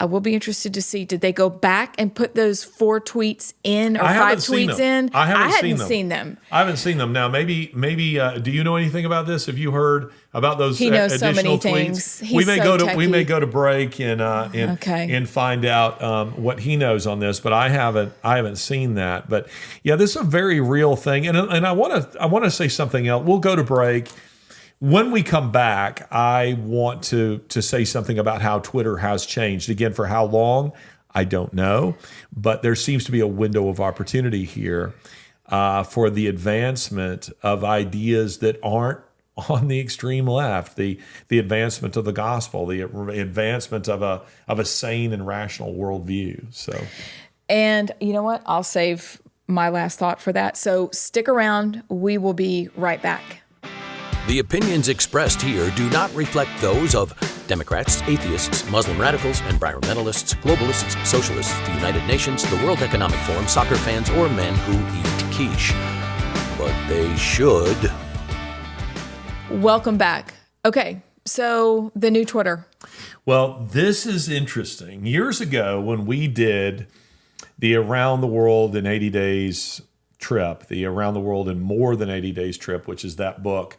I will be interested to see, did they go back and put those 4 tweets in or 5 tweets in? I hadn't seen them. I haven't seen them. Now, maybe. Do you know anything about this? Have you heard about those he knows additional so many tweets? Things. He's we may techie. go to break and find out what he knows on this. But I haven't seen that. But yeah, this is a very real thing. And I want to say something else. We'll go to break. When we come back, I want to say something about how Twitter has changed. Again, for how long, I don't know. But there seems to be a window of opportunity here for the advancement of ideas that aren't on the extreme left, the advancement of the gospel, the advancement of a sane and rational worldview. So, and you know what? I'll save my last thought for that. So stick around. We will be right back. The opinions expressed here do not reflect those of Democrats, atheists, Muslim radicals, environmentalists, globalists, socialists, the United Nations, the World Economic Forum, soccer fans, or men who eat quiche. But they should. Welcome back. Okay, so the new Twitter. Well, this is interesting. Years ago, when we did the Around the World in 80 Days trip, the Around the World in More Than 80 Days trip, which is that book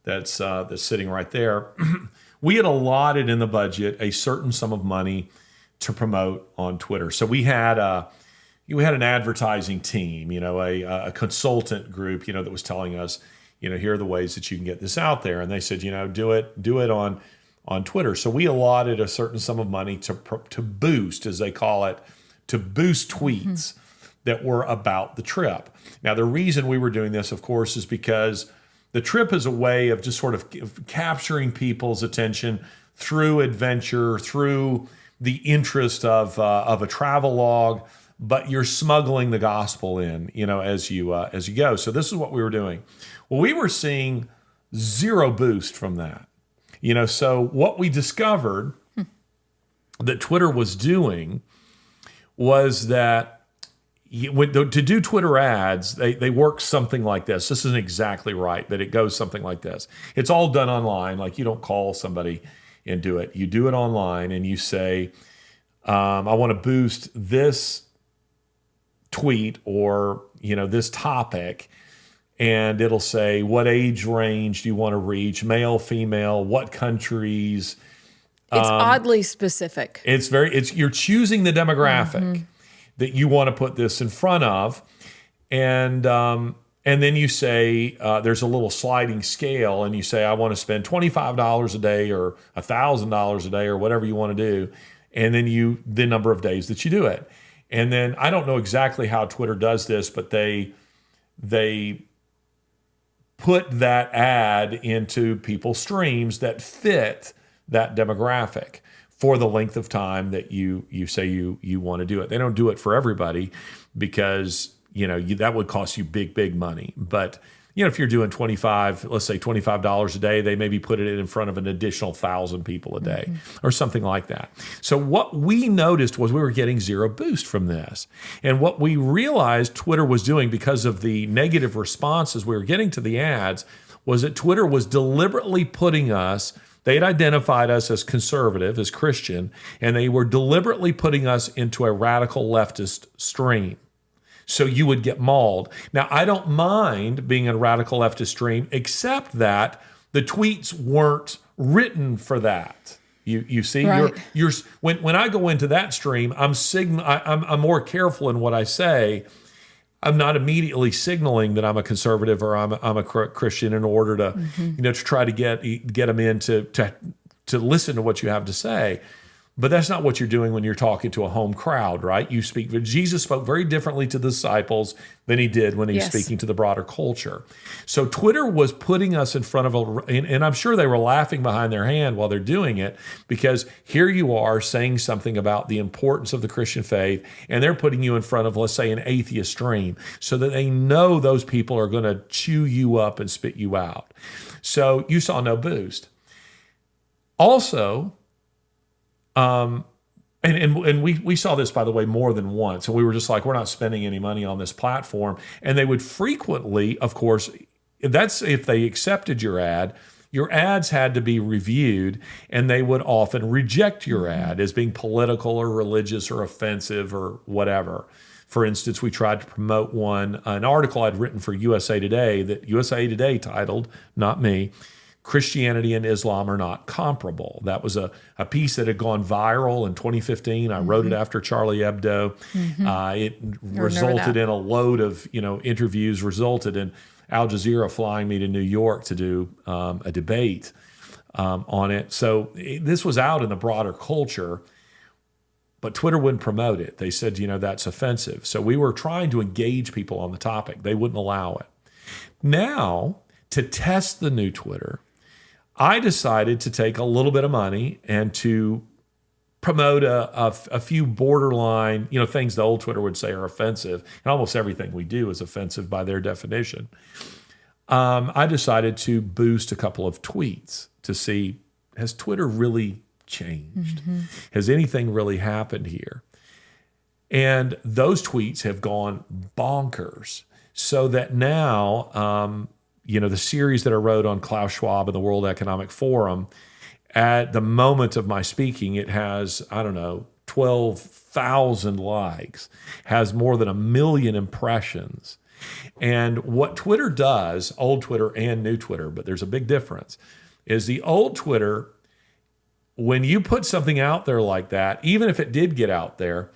that's sitting right there, we had allotted in the budget a certain sum of money to promote on Twitter. So we had an advertising team, a consultant group, that was telling us, here are the ways that you can get this out there. And they said, do it on Twitter. So we allotted a certain sum of money to boost, as they call it, to boost tweets that were about the trip. Now, the reason we were doing this, of course, is because the trip is a way of just sort of capturing people's attention through adventure, through the interest of a travel log, but you're smuggling the gospel in, as you go. So this is what we were doing. Well, we were seeing zero boost from that. So what we discovered that Twitter was doing was that to do Twitter ads, they work something like this. This isn't exactly right, but it goes something like this. It's all done online. Like, you don't call somebody and do it. You do it online and you say, I want to boost this tweet or, this topic. And it'll say, what age range do you want to reach? Male, female, what countries? It's oddly specific. You're choosing the demographic that you want to put this in front of. And then you say, there's a little sliding scale, and you say, I want to spend $25 a day or $1,000 a day or whatever you want to do. And then the number of days that you do it. And then I don't know exactly how Twitter does this, but they put that ad into people's streams that fit that demographic for the length of time that you say you want to do it. They don't do it for everybody because, that would cost you big money. But, if you're doing let's say $25 a day, they maybe put it in front of an additional 1,000 people a day or something like that. So what we noticed was we were getting zero boost from this. And what we realized Twitter was doing because of the negative responses we were getting to the ads was that Twitter was deliberately putting us, they had identified us as conservative, as Christian, and they were deliberately putting us into a radical leftist stream. So you would get mauled. Now, I don't mind being in a radical leftist stream, except that the tweets weren't written for that. You see, right. When I go into that stream, I'm more careful in what I say. I'm not immediately signaling that I'm a conservative or I'm a Christian in order to to try to get them in to listen to what you have to say. But that's not what you're doing when you're talking to a home crowd, right? Jesus spoke very differently to the disciples than he did when he was speaking to the broader culture. So Twitter was putting us in front of and I'm sure they were laughing behind their hand while they're doing it, because here you are saying something about the importance of the Christian faith, and they're putting you in front of, let's say, an atheist stream, so that they know those people are going to chew you up and spit you out. So you saw no boost. Also, and we saw this, by the way, more than once. And we were just like, we're not spending any money on this platform. And they would frequently, of course, that's if they accepted your ads had to be reviewed, and they would often reject your ad as being political or religious or offensive or whatever. For instance, we tried to promote an article I'd written for USA Today that USA Today titled, not me, Christianity and Islam are not comparable. That was a piece that had gone viral in 2015. I wrote it after Charlie Hebdo. It resulted in a load of interviews, resulted in Al Jazeera flying me to New York to do a debate on it. So this was out in the broader culture, but Twitter wouldn't promote it. They said, that's offensive. So we were trying to engage people on the topic. They wouldn't allow it. Now, to test the new Twitter, I decided to take a little bit of money and to promote a few borderline, things the old Twitter would say are offensive. And almost everything we do is offensive by their definition. I decided to boost a couple of tweets to see, has Twitter really changed? Has anything really happened here? And those tweets have gone bonkers, so that now, the series that I wrote on Klaus Schwab and the World Economic Forum, at the moment of my speaking, it has, 12,000 likes, has more than 1 million impressions. And what Twitter does, old Twitter and new Twitter, but there's a big difference, is the old Twitter, when you put something out there like that, even if it did get out there,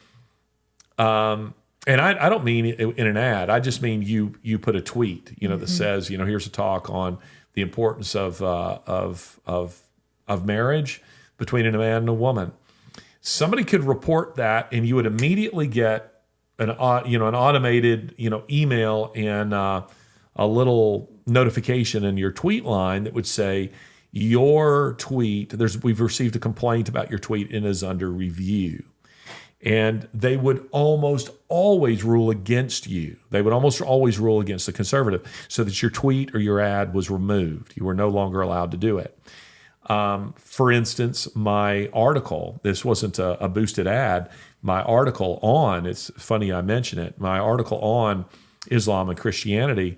and I don't mean in an ad. I just mean you put a tweet, that says, here's a talk on the importance of marriage between a man and a woman. Somebody could report that, and you would immediately get an automated email and a little notification in your tweet line that would say, your tweet, we've received a complaint about your tweet and is under review. And they would almost always rule against you. They would almost always rule against the conservative, so that your tweet or your ad was removed. You were no longer allowed to do it. For instance, my article, this wasn't a boosted ad, my article on, it's funny I mention it, my article on Islam and Christianity,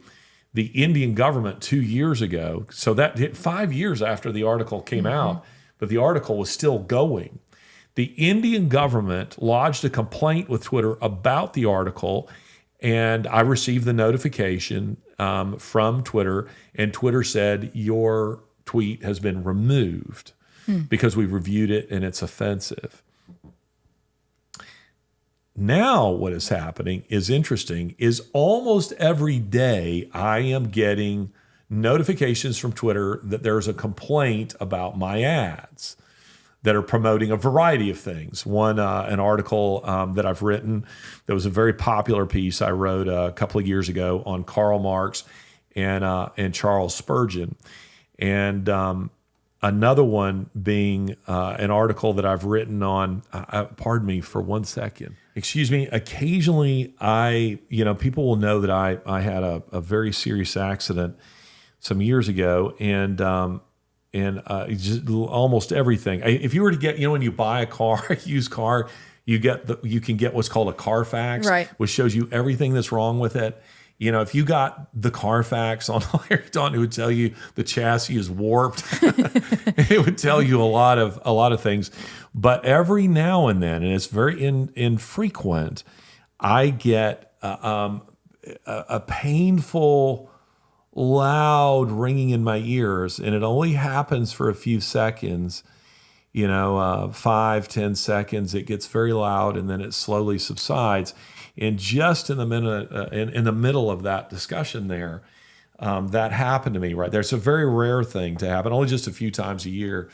the Indian government 2 years ago, so that hit 5 years after the article came out, but the article was still going. The Indian government lodged a complaint with Twitter about the article, and I received the notification from Twitter, and Twitter said, your tweet has been removed because we reviewed it and it's offensive. Now what is happening is interesting, is almost every day I am getting notifications from Twitter that there's a complaint about my ads that are promoting a variety of things. One, an article that I've written that was a very popular piece I wrote a couple of years ago on Karl Marx and Charles Spurgeon. And another one being an article that I've written on, pardon me for 1 second. Excuse me. Occasionally people will know that I had a very serious accident some years ago, and just almost everything. If you were to get, when you buy a car, a used car, you can get what's called a Carfax, right, which shows you everything that's wrong with it. If you got the Carfax on Larry Taunton, it would tell you the chassis is warped. It would tell you a lot of things. But every now and then, and it's very infrequent, I get a painful, loud ringing in my ears, and it only happens for a few seconds, 5-10 seconds. It gets very loud, and then it slowly subsides. And just in the middle of that discussion there, that happened to me right there. It's a very rare thing to happen, only just a few times a year,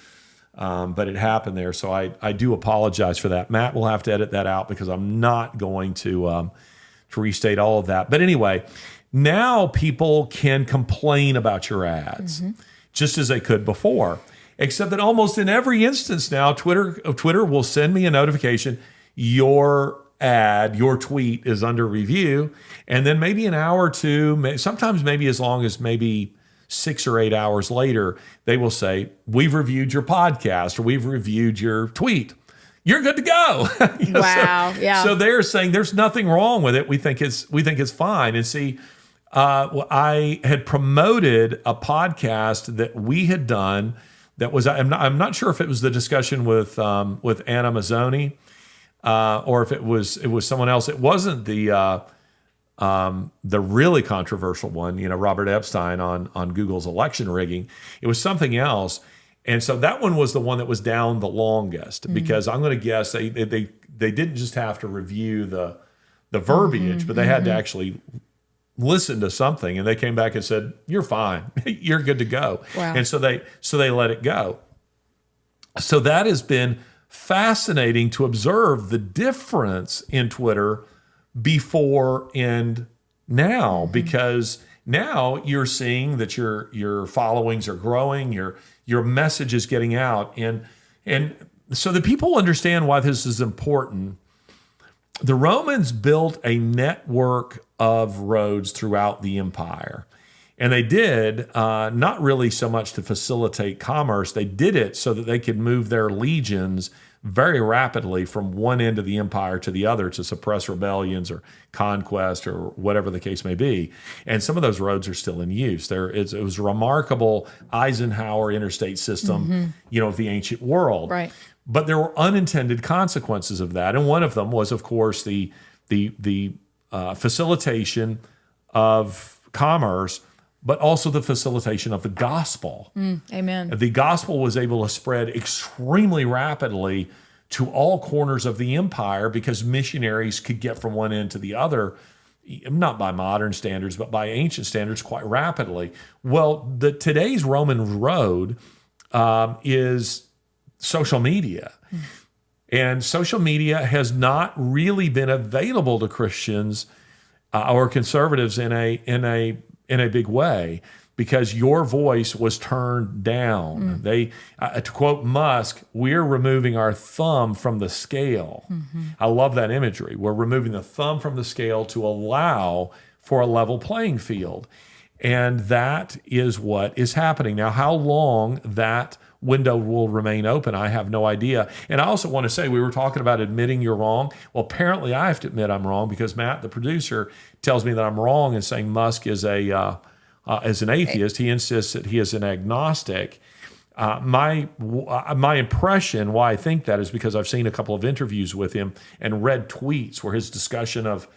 but it happened there. So I do apologize for that. Matt will have to edit that out because I'm not going to restate all of that. But anyway, now people can complain about your ads just as they could before, except that almost in every instance now, Twitter will send me a notification, your ad, your tweet is under review, and then maybe an hour or two, sometimes maybe as long as maybe 6 or 8 hours later, they will say, we've reviewed your podcast or we've reviewed your tweet. You're good to go. Wow. Yeah. So they're saying there's nothing wrong with it. We think it's fine. And see, I had promoted a podcast that we had done that was, I'm not sure if it was the discussion with Anna Mazzoni, or if it was someone else. It wasn't the really controversial one, Robert Epstein on Google's election rigging. It was something else. And so that one was the one that was down the longest, because I'm going to guess they didn't just have to review the verbiage, but they had to actually listen to something, and they came back and said, you're fine. You're good to go. Wow. And so they let it go. So that has been fascinating to observe the difference in Twitter before and now, because now you're seeing that your followings are growing, your message is getting out, and so that people understand why this is important. The Romans built a network of roads throughout the empire. And they did, not really so much to facilitate commerce, they did it so that they could move their legions very rapidly from one end of the empire to the other to suppress rebellions or conquest or whatever the case may be. And some of those roads are still in use. It was a remarkable Eisenhower interstate system, of the ancient world. Right. But there were unintended consequences of that. And one of them was, of course, the facilitation of commerce, but also the facilitation of the gospel. Amen. The gospel was able to spread extremely rapidly to all corners of the empire because missionaries could get from one end to the other, not by modern standards, but by ancient standards, quite rapidly. Well, today's Roman road is social media. And social media has not really been available to Christians or conservatives in a big way. because your voice was turned down. They, to quote Musk, we're removing our thumb from the scale. I love that imagery. We're removing the thumb from the scale to allow for a level playing field. And that is what is happening. Now, how long that window will remain open, I have no idea. And I also want to say, we were talking about admitting you're wrong. Well, apparently I have to admit I'm wrong because Matt, the producer, tells me that I'm wrong in saying Musk is as an atheist. He insists that he is an agnostic. My impression, why I think that, is because I've seen a couple of interviews with him and read tweets where his discussion of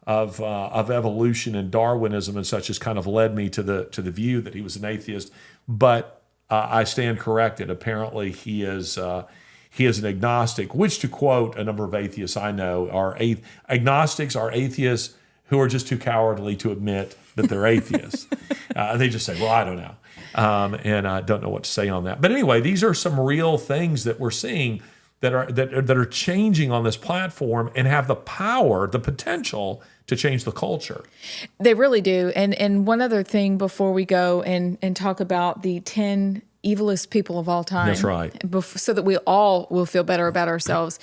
evolution and Darwinism and such has kind of led me to the view that he was an atheist. But I stand corrected. Apparently, he is an agnostic. Which, to quote a number of atheists I know, agnostics are atheists who are just too cowardly to admit that they're atheists. They just say, "Well, I don't know," and I don't know what to say on that. But anyway, these are some real things that we're seeing that are changing on this platform and have the power, the potential to change the culture. They really do. And one other thing before we go and talk about the 10 evilest people of all time. That's right. So that we all will feel better about ourselves,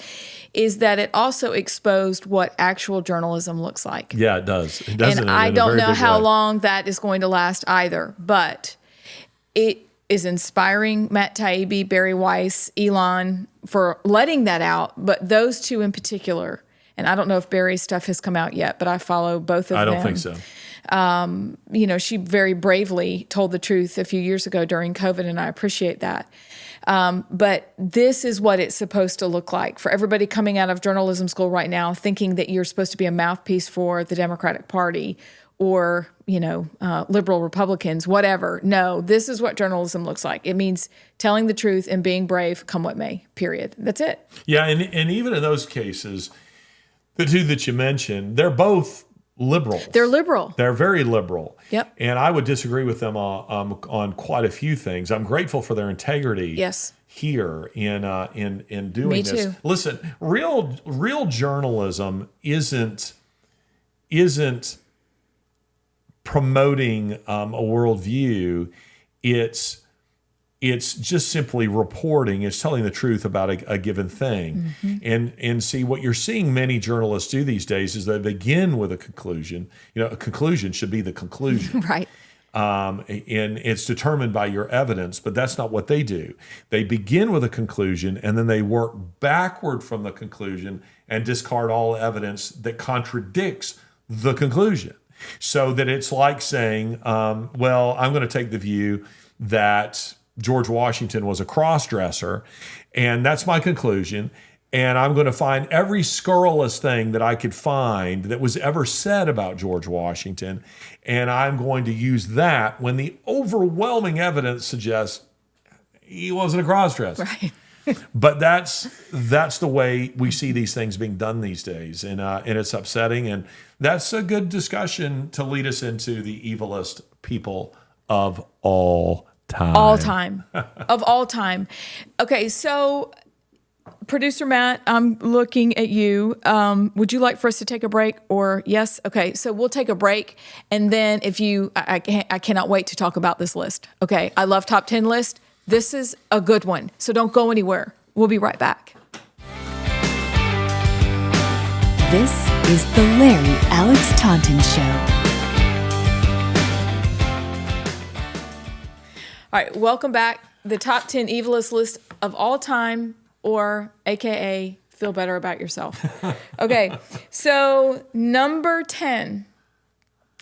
is that it also exposed what actual journalism looks like. Yeah, it does. It does. And I don't know how long that is going to last either, but it is inspiring. Matt Taibbi, Barry Weiss, Elon, for letting that out. But those two in particular, and I don't know if Barry's stuff has come out yet, but I follow both of them. I don't think so. She very bravely told the truth a few years ago during COVID, and I appreciate that. But this is what it's supposed to look like for everybody coming out of journalism school right now, thinking that you're supposed to be a mouthpiece for the Democratic Party or, liberal Republicans, whatever. No, this is what journalism looks like. It means telling the truth and being brave, come what may, period. That's it. Yeah, and even in those cases, the two that you mentioned, they're both liberals. They're liberal. They're very liberal. Yep. And I would disagree with them on quite a few things. I'm grateful for their integrity. Yes. Here in doing Me this. too. Listen, real journalism isn't promoting a worldview. It's just simply reporting. It's telling the truth about a given thing. And see, what you're seeing many journalists do these days is they begin with a conclusion. A conclusion should be the conclusion. Right. And it's determined by your evidence, but that's not what they do. They begin with a conclusion, and then they work backward from the conclusion and discard all evidence that contradicts the conclusion. So that it's like saying, well, I'm going to take the view that George Washington was a cross-dresser, and that's my conclusion. And I'm going to find every scurrilous thing that I could find that was ever said about George Washington, and I'm going to use that when the overwhelming evidence suggests he wasn't a cross-dresser. Right. But that's the way we see these things being done these days, and it's upsetting. And that's a good discussion to lead us into the evilest people of all time. All time. Of all time. Okay, so Producer Matt, I'm looking at you. Would you like for us to take a break or yes? Okay, so we'll take a break. And then I cannot wait to talk about this list. Okay, I love top 10 list. This is a good one. So don't go anywhere. We'll be right back. This is the Larry Alex Taunton Show. All right, welcome back. The top 10 evilest list of all time, or AKA feel better about yourself. Okay, so number 10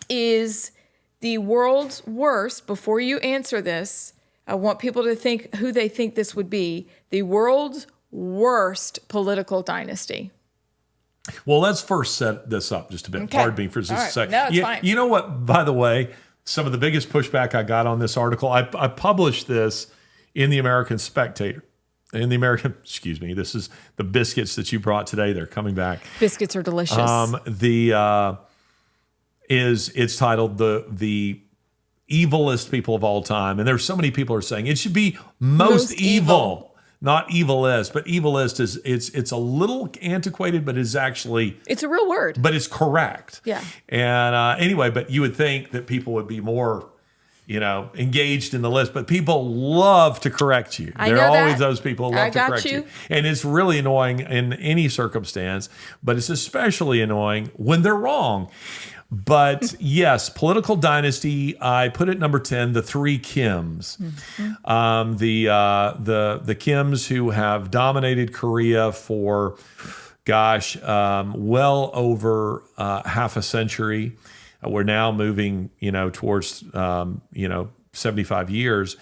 is the world's worst. Before you answer this, I want people to think who they think this would be. The world's worst political dynasty. Well, let's first set this up just a bit. Okay. Pardon me for just a second. No, it's fine. You know what, by the way, some of the biggest pushback I got on this article, I published this in the American Spectator. This is the biscuits that you brought today. They're coming back. Biscuits are delicious. It's titled the evilest people of all time. And there's so many people are saying it should be most evil, not evilest. But evilest it's a little antiquated, but it's actually it's a real word. But it's correct. Yeah. And anyway, but you would think that people would be more, engaged in the list, but people love to correct you. I There know are always that. those people who I love to got correct you. you. And it's really annoying in any circumstance, but it's especially annoying when they're wrong. But yes, political dynasty, I put it number 10, the three Kims. The Kims who have dominated Korea for, well over half a century. We're now moving, towards, 75 years.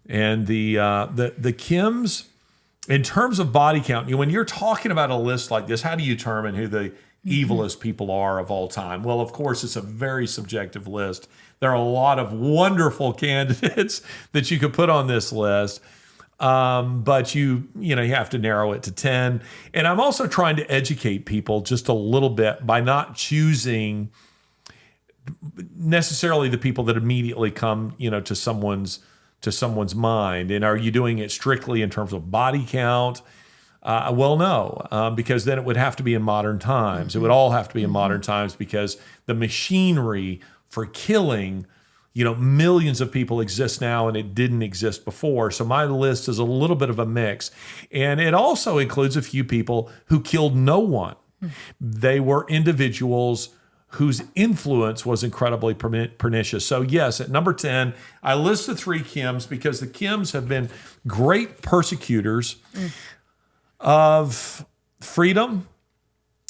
And the Kims, in terms of body count, when you're talking about a list like this, how do you determine who the evilest people are of all time? Well, of course, it's a very subjective list. There are a lot of wonderful candidates that you could put on this list. But you have to narrow it to 10. And I'm also trying to educate people just a little bit by not choosing necessarily the people that immediately come, to someone's mind. And are you doing it strictly in terms of body count? Well, no, because then it would have to be in modern times. It would all have to be in modern times because the machinery for killing, millions of people exist now and it didn't exist before. So my list is a little bit of a mix. And it also includes a few people who killed no one. They were individuals whose influence was incredibly pernicious. So yes, at number 10, I list the three Kims because the Kims have been great persecutors of freedom,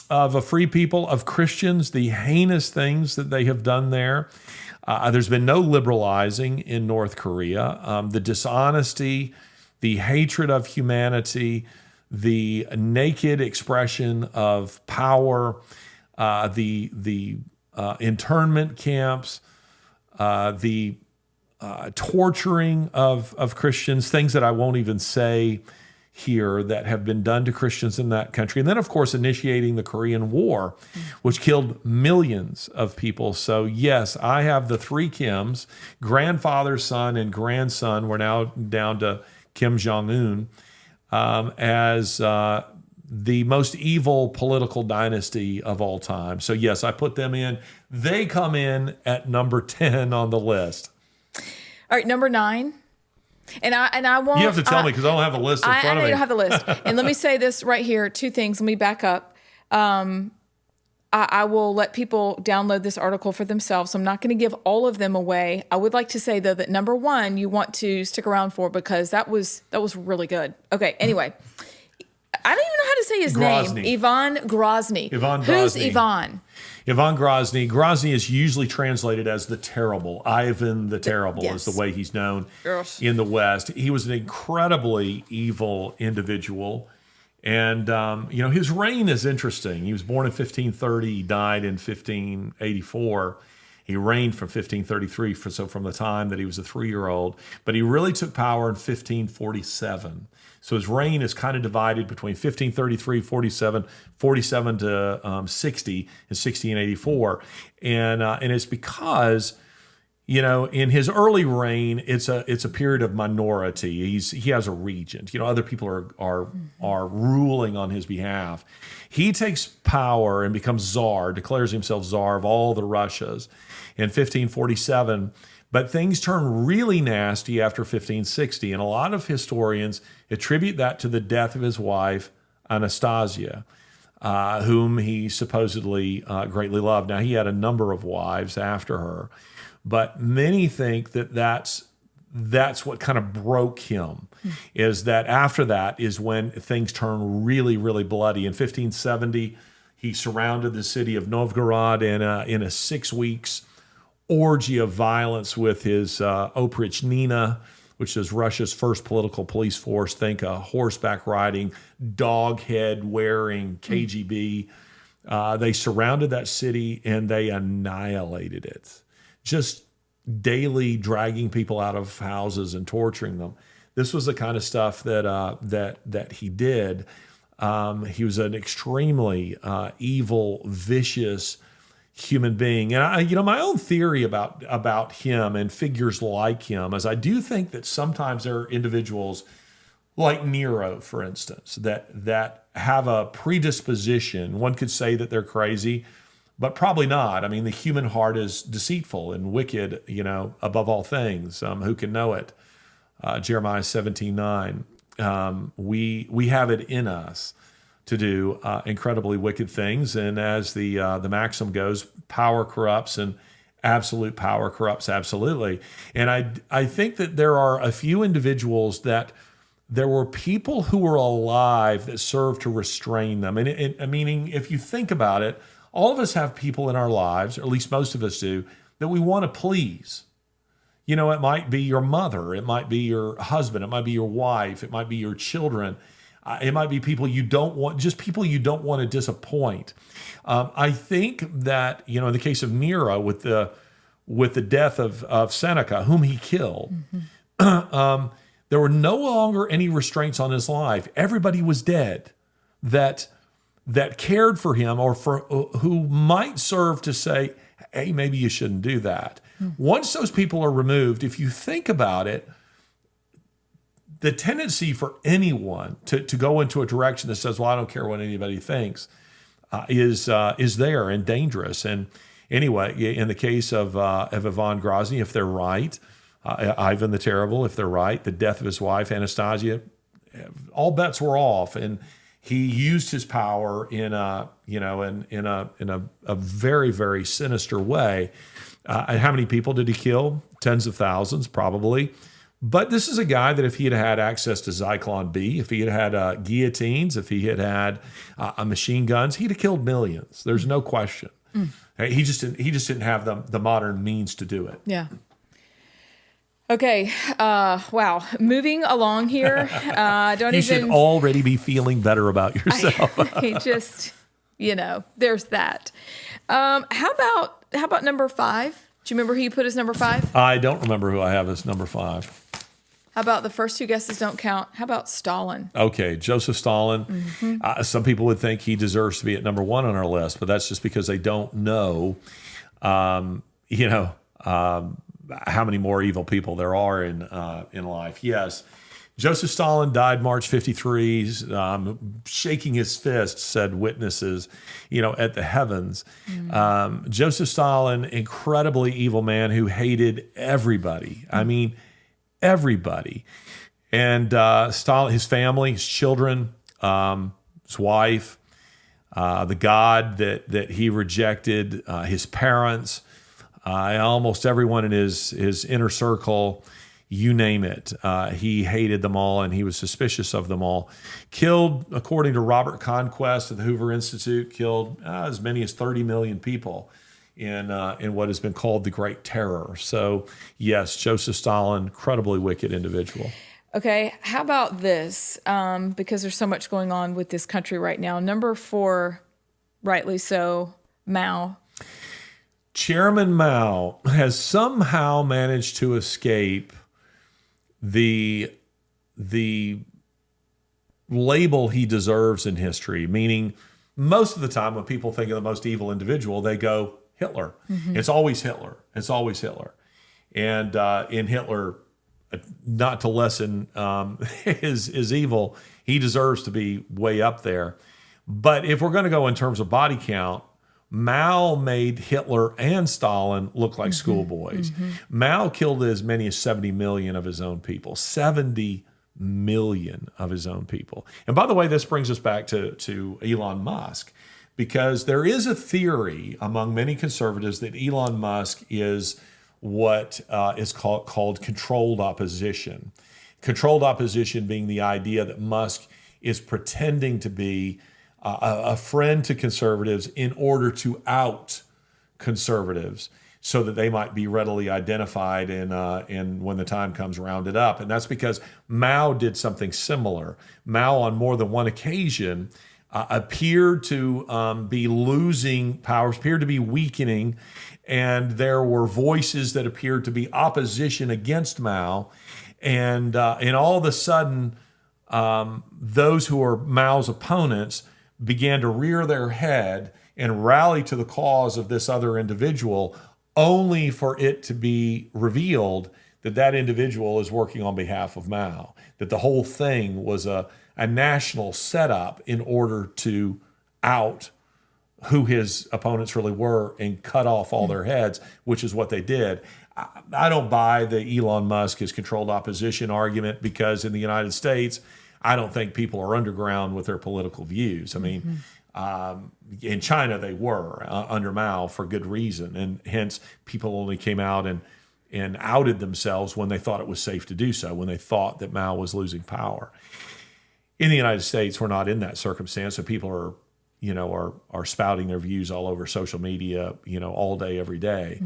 of a free people, of Christians, the heinous things that they have done there. There's been no liberalizing in North Korea. The dishonesty, the hatred of humanity, the naked expression of power, the internment camps, the torturing of Christians, things that I won't even say here that have been done to Christians in that country. And then, of course, initiating the Korean War, which killed millions of people. So, yes, I have the three Kims, grandfather, son, and grandson. We're now down to Kim Jong-un as the most evil political dynasty of all time. So, yes, I put them in. They come in at number 10 on the list. All right, number 9. And I won't. You have to tell me because I don't have a list in front of me. I know you don't have the list. And let me say this right here. 2 things. Let me back up. I will let people download this article for themselves. So I'm not going to give all of them away. I would like to say, though, that number 1 you want to stick around for because that was really good. Okay, anyway. I don't even know how to say his name. Ivan Grozny. Who's Ivan? Ivan Grozny. Grozny is usually translated as the Terrible. Ivan the Terrible is the way he's known in the West. He was an incredibly evil individual. And, his reign is interesting. He was born in 1530. He died in 1584. He reigned from 1533, so from the time that he was a 3-year-old. But he really took power in 1547. So his reign is kind of divided between 1533, 47 to 60 and 1684. And it's because, in his early reign, it's a period of minority. He has a regent. Other people are ruling on his behalf. He takes power and becomes czar, declares himself czar of all the Russias in 1547. But things turn really nasty after 1560, and a lot of historians attribute that to the death of his wife, Anastasia, whom he supposedly greatly loved. Now, he had a number of wives after her, but many think that that's what kind of broke him, is that after that is when things turn really, really bloody. In 1570, he surrounded the city of Novgorod in a 6 weeks orgy of violence with his Oprichnina, which is Russia's first political police force. Think a horseback riding, dog head wearing KGB. They surrounded that city and they annihilated it. Just daily dragging people out of houses and torturing them. This was the kind of stuff that he did. He was an extremely evil, vicious human being. And my own theory about him and figures like him is I do think that sometimes there are individuals like Nero, for instance, that have a predisposition. One could say that they're crazy, but probably not. I mean, the human heart is deceitful and wicked, above all things. Who can know it? Jeremiah 17:9. We have it in us to do incredibly wicked things. And as the maxim goes, power corrupts, and absolute power corrupts absolutely. And I think that there are a few individuals that there were people who were alive that served to restrain them. And meaning, if you think about it, all of us have people in our lives, or at least most of us do, that we want to please. It might be your mother, it might be your husband, it might be your wife, it might be your children. It might be people you don't want, just people you don't want to disappoint. I think that, in the case of Nero, with the death of Seneca, whom he killed, there were no longer any restraints on his life. Everybody was dead that cared for him, or for who might serve to say, hey, maybe you shouldn't do that. Once those people are removed, if you think about it, the tendency for anyone to go into a direction that says, well, I don't care what anybody thinks, is there and dangerous. And anyway, in the case of Ivan Grozny, if they're right, Ivan the Terrible, if they're right, the death of his wife, Anastasia, all bets were off. And he used his power in a very, very sinister way. How many people did he kill? Tens of thousands, probably. But this is a guy that if he had had access to Zyklon B, if he had had guillotines, if he had had machine guns, he'd have killed millions. There's no question. He just didn't have the modern means to do it. Yeah. Okay. Wow. Moving along here. You should already be feeling better about yourself. There's that. How about number 5? Do you remember who you put as number 5? I don't remember who I have as number 5. How about the first 2 guesses don't count? How about Stalin? Okay, Joseph Stalin. Some people would think he deserves to be at number 1 on our list, but that's just because they don't know, how many more evil people there are in life. Yes, Joseph Stalin died March 53, shaking his fist, said witnesses, at the heavens. Joseph Stalin, incredibly evil man who hated everybody. I mean, everybody. And Stalin, his family, his children, his wife, the God that he rejected, his parents, almost everyone in his inner circle, you name it. He hated them all, and he was suspicious of them all. Killed, according to Robert Conquest of the Hoover Institute, killed as many as 30 million people in what has been called the Great Terror. So, yes, Joseph Stalin, incredibly wicked individual. Okay, how about this? Because there's so much going on with this country right now. Number 4, rightly so, Mao. Chairman Mao has somehow managed to escape the label he deserves in history, meaning most of the time when people think of the most evil individual, they go Hitler. It's always Hitler. It's always Hitler. And in Hitler, not to lessen his evil, he deserves to be way up there. But if we're going to go in terms of body count, Mao made Hitler and Stalin look like schoolboys. Mao killed as many as 70 million of his own people. 70 million of his own people. And by the way, this brings us back to Elon Musk, because there is a theory among many conservatives that Elon Musk is what is called controlled opposition. Controlled opposition being the idea that Musk is pretending to be a friend to conservatives in order to out conservatives so that they might be readily identified and when the time comes, rounded up. And that's because Mao did something similar. Mao, on more than one occasion, appeared to be losing powers, appeared to be weakening, and there were voices that appeared to be opposition against Mao. And all of a sudden, those who are Mao's opponents began to rear their head and rally to the cause of this other individual, only for it to be revealed that that individual is working on behalf of Mao, that the whole thing was a national setup in order to out who his opponents really were and cut off all their heads, which is what they did. I don't buy the Elon Musk is controlled opposition argument, because in the United States, I don't think people are underground with their political views. I mean, in China, they were under Mao for good reason. And hence, people only came out and outed themselves when they thought it was safe to do so, when they thought that Mao was losing power. In the United States, we're not in that circumstance. So people are spouting their views all over social media, all day, every day.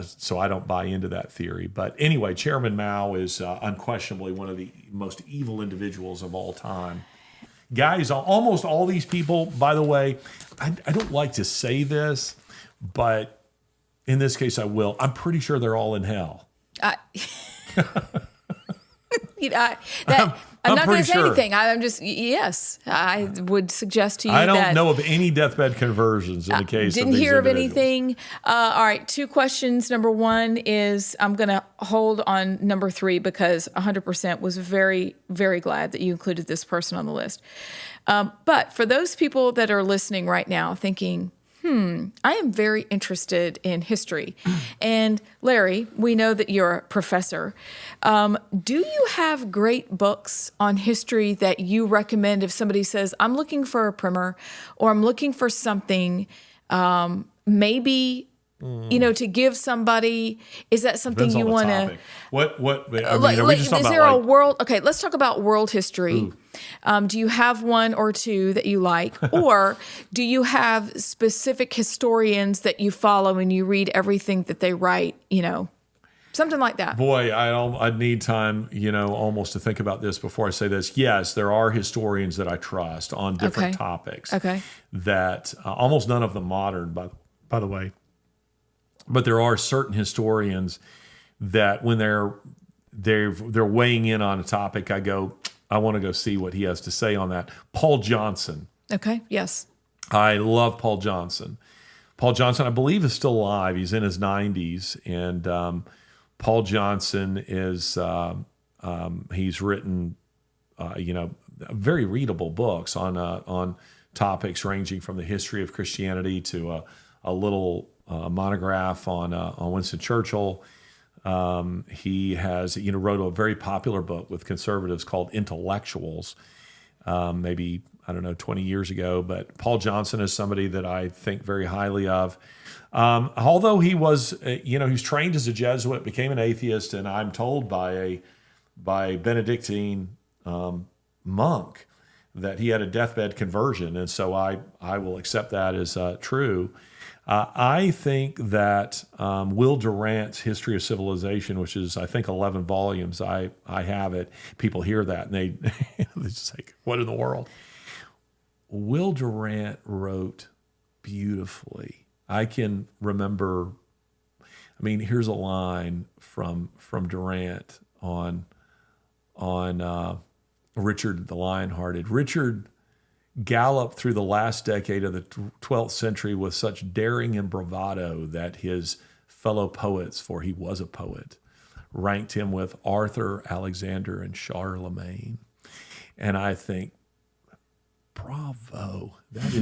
So I don't buy into that theory. But anyway, Chairman Mao is unquestionably one of the most evil individuals of all time. Guys, almost all these people, by the way, I don't like to say this, but in this case I will. I'm pretty sure they're all in hell. I'm not going to say sure. anything. I'm just, yes, I would suggest to you I that. don't know of any deathbed conversions in the case Didn't of these hear of individuals. anything. All right, 2 questions. Number 1 is, I'm going to hold on number 3 because 100% was very, very glad that you included this person on the list. But for those people that are listening right now thinking, I am very interested in history. And Larry, we know that you're a professor. Do you have great books on history that you recommend if somebody says, I'm looking for a primer or I'm looking for something, maybe, to give somebody? Is that something Depends you on the want to? topic. Are we just talking Is about there a world? Okay, let's talk about world history. Ooh. Do you have one or two that you like, or do you have specific historians that you follow and you read everything that they write? Something like that. Boy, I need time, almost to think about this before I say this. Yes, there are historians that I trust on different topics. Okay. That almost none of them modern, by the way. But there are certain historians that when they're weighing in on a topic, I want to go see what he has to say on that. Paul Johnson. Okay. Yes. I love Paul Johnson. Paul Johnson, I believe, is still alive. He's in his 90s, and Paul Johnson is he's written very readable books on topics ranging from the history of Christianity to a little monograph on Winston Churchill. He has wrote a very popular book with conservatives called Intellectuals, maybe 20 years ago. But Paul Johnson is somebody that I think very highly of. Although he was, he was trained as a Jesuit, became an atheist, and I'm told by Benedictine monk that he had a deathbed conversion, and so I will accept that as true. I think that Will Durant's History of Civilization, which is, I think, 11 volumes, I have it. People hear that and they just like, what in the world? Will Durant wrote beautifully. I can remember, here's a line from Durant on Richard the Lionhearted. Richard galloped through the last decade of the 12th century with such daring and bravado that his fellow poets, for he was a poet, ranked him with Arthur, Alexander, and Charlemagne. And I think, bravo, that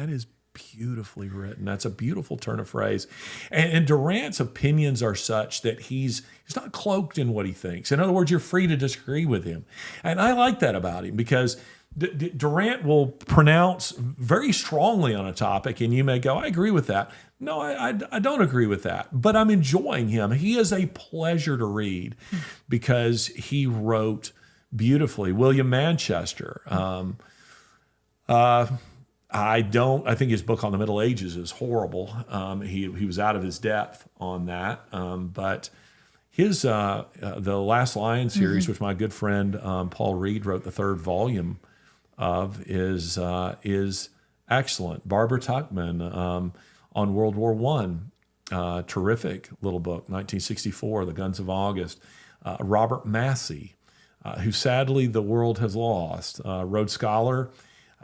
is beautifully written. That's a beautiful turn of phrase. And Durant's opinions are such that he's not cloaked in what he thinks. In other words, you're free to disagree with him. And I like that about him because Durant will pronounce very strongly on a topic, and you may go, I agree with that. No, I don't agree with that, but I'm enjoying him. He is a pleasure to read because he wrote beautifully. William Manchester. I think his book on the Middle Ages is horrible. He was out of his depth on that. But his The Last Lion series, which my good friend Paul Reed wrote the 3rd volume of, is excellent. Barbara Tuchman on World War I, terrific little book. 1964, The Guns of August. Robert Massey, who sadly the world has lost. Rhodes Scholar.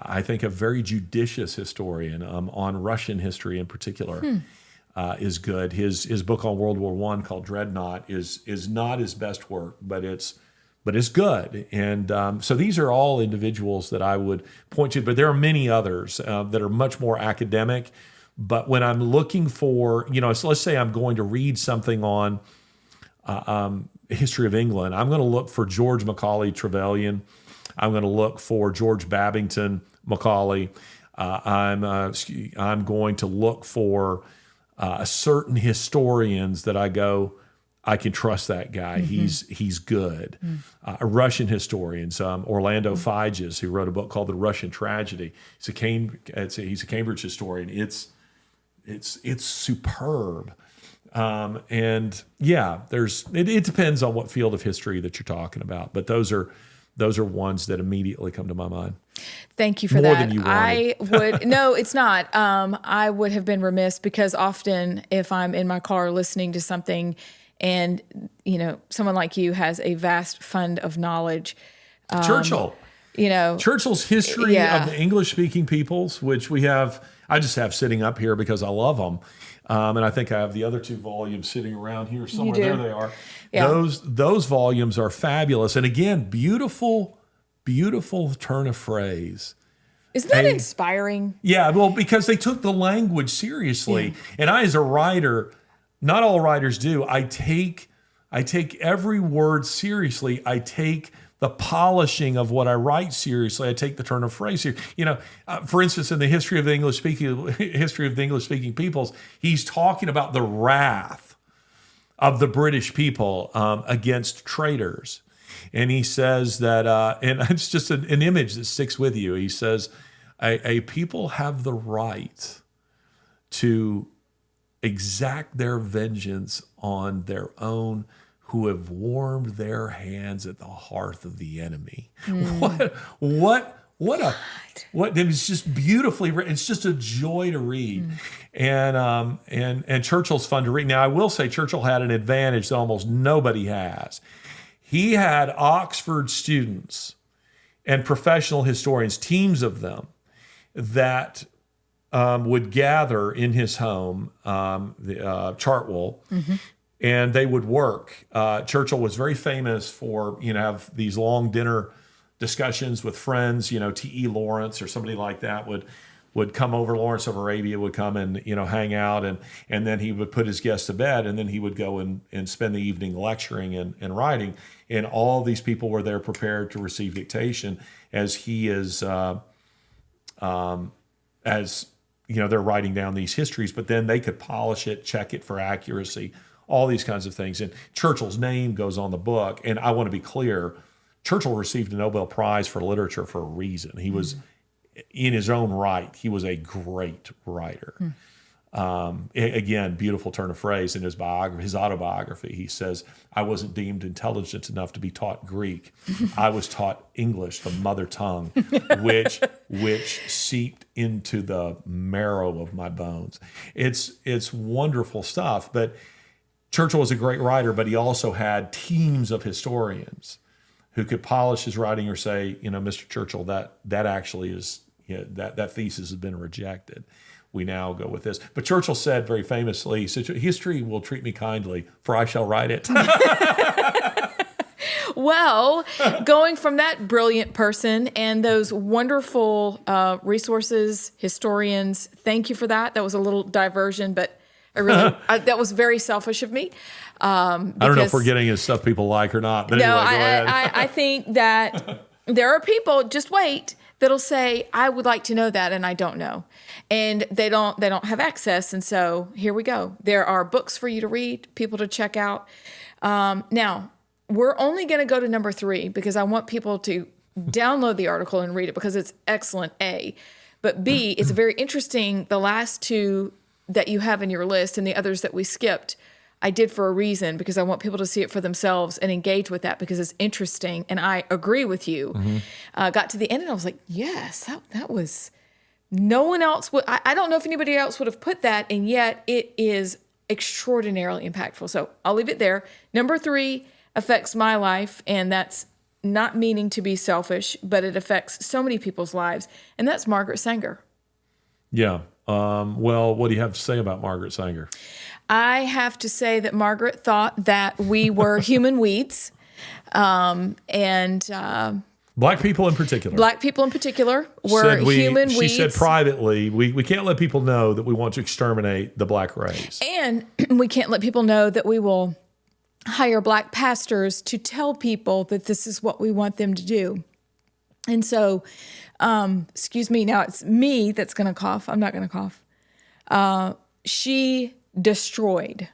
I think a very judicious historian on Russian history in particular is good. His book on World War I called Dreadnought is not his best work, but it's but it's good. And so these are all individuals that I would point to, but there are many others that are much more academic. But when I'm looking for, so let's say I'm going to read something on history of England, I'm going to look for George Macaulay Trevelyan. I'm going to look for George Babington Macaulay. I'm going to look for certain historians that I can trust that guy. He's good. Russian historians, Orlando Figes, who wrote a book called The Russian Tragedy. He's a Cambridge historian. It's superb. And yeah, it depends on what field of history that you're talking about, but those are ones that immediately come to my mind. Thank you for More that. than you wanted. I would, no, it's not. I would have been remiss because often if I'm in my car listening to something and, someone like you has a vast fund of knowledge. Churchill. Churchill's history of the English-speaking peoples, which I just have sitting up here because I love them. And I think I have the other 2 volumes sitting around here somewhere. There they are. Yeah. Those volumes are fabulous. And again, beautiful turn of phrase. Isn't that inspiring? Yeah, well, because they took the language seriously. Yeah. And I, as a writer, not all writers do. I take every word seriously. I take the polishing of what I write seriously. I take the turn of phrase here. For instance, in the history of the English-speaking peoples, he's talking about the wrath of the British people against traitors. And he says that, and it's just an image that sticks with you. He says, a people have the right to exact their vengeance on their own who have warmed their hands at the hearth of the enemy. What it's just beautifully written. It's just a joy to read. And Churchill's fun to read. Now, I will say Churchill had an advantage that almost nobody has. He had Oxford students and professional historians, teams of them, that would gather in his home, Chartwell, and they would work. Churchill was very famous for, have these long dinner discussions with friends. T.E. Lawrence or somebody like that would come over. Lawrence of Arabia would come and, hang out, and then he would put his guests to bed, and then he would go and spend the evening lecturing and writing. And all these people were there prepared to receive dictation as he is, they're writing down these histories, but then they could polish it, check it for accuracy, all these kinds of things. And Churchill's name goes on the book. And I want to be clear, Churchill received a Nobel Prize for literature for a reason. He was, in his own right, he was a great writer. Again, beautiful turn of phrase in his autobiography. He says, I wasn't deemed intelligent enough to be taught Greek. I was taught English, the mother tongue, which seeped into the marrow of my bones. It's wonderful stuff. But Churchill was a great writer, but he also had teams of historians who could polish his writing or say, Mr. Churchill, that actually is, that thesis has been rejected. We now go with this. But Churchill said very famously, history will treat me kindly, for I shall write it. Well, going from that brilliant person and those wonderful resources, historians, thank you for that. That was a little diversion, but that was very selfish of me. I don't know if we're getting his stuff people like or not. But no, anyway, go ahead. I think that there are people, just wait, that'll say, I would like to know that, and I don't know. And they don't have access. And so here we go. There are books for you to read, people to check out. Now, we're only going to go to number 3 because I want people to download the article and read it because it's excellent, A. But B, it's very interesting. The last 2 that you have in your list and the others that we skipped, I did for a reason because I want people to see it for themselves and engage with that because it's interesting. And I agree with you. Got to the end and I was like, yes, that was, no one else would, I don't know if anybody else would have put that, and yet it is extraordinarily impactful. So I'll leave it there. Number 3 affects my life, and that's not meaning to be selfish, but it affects so many people's lives, and that's Margaret Sanger. Yeah. Well, what do you have to say about Margaret Sanger? I have to say that Margaret thought that we were human weeds. Black people in particular. Black people in particular were human weeds. She said privately, we can't let people know that we want to exterminate the black race. And we can't let people know that we will hire black pastors to tell people that this is what we want them to do. And so, excuse me, now it's me that's going to cough. I'm not going to cough. She destroyed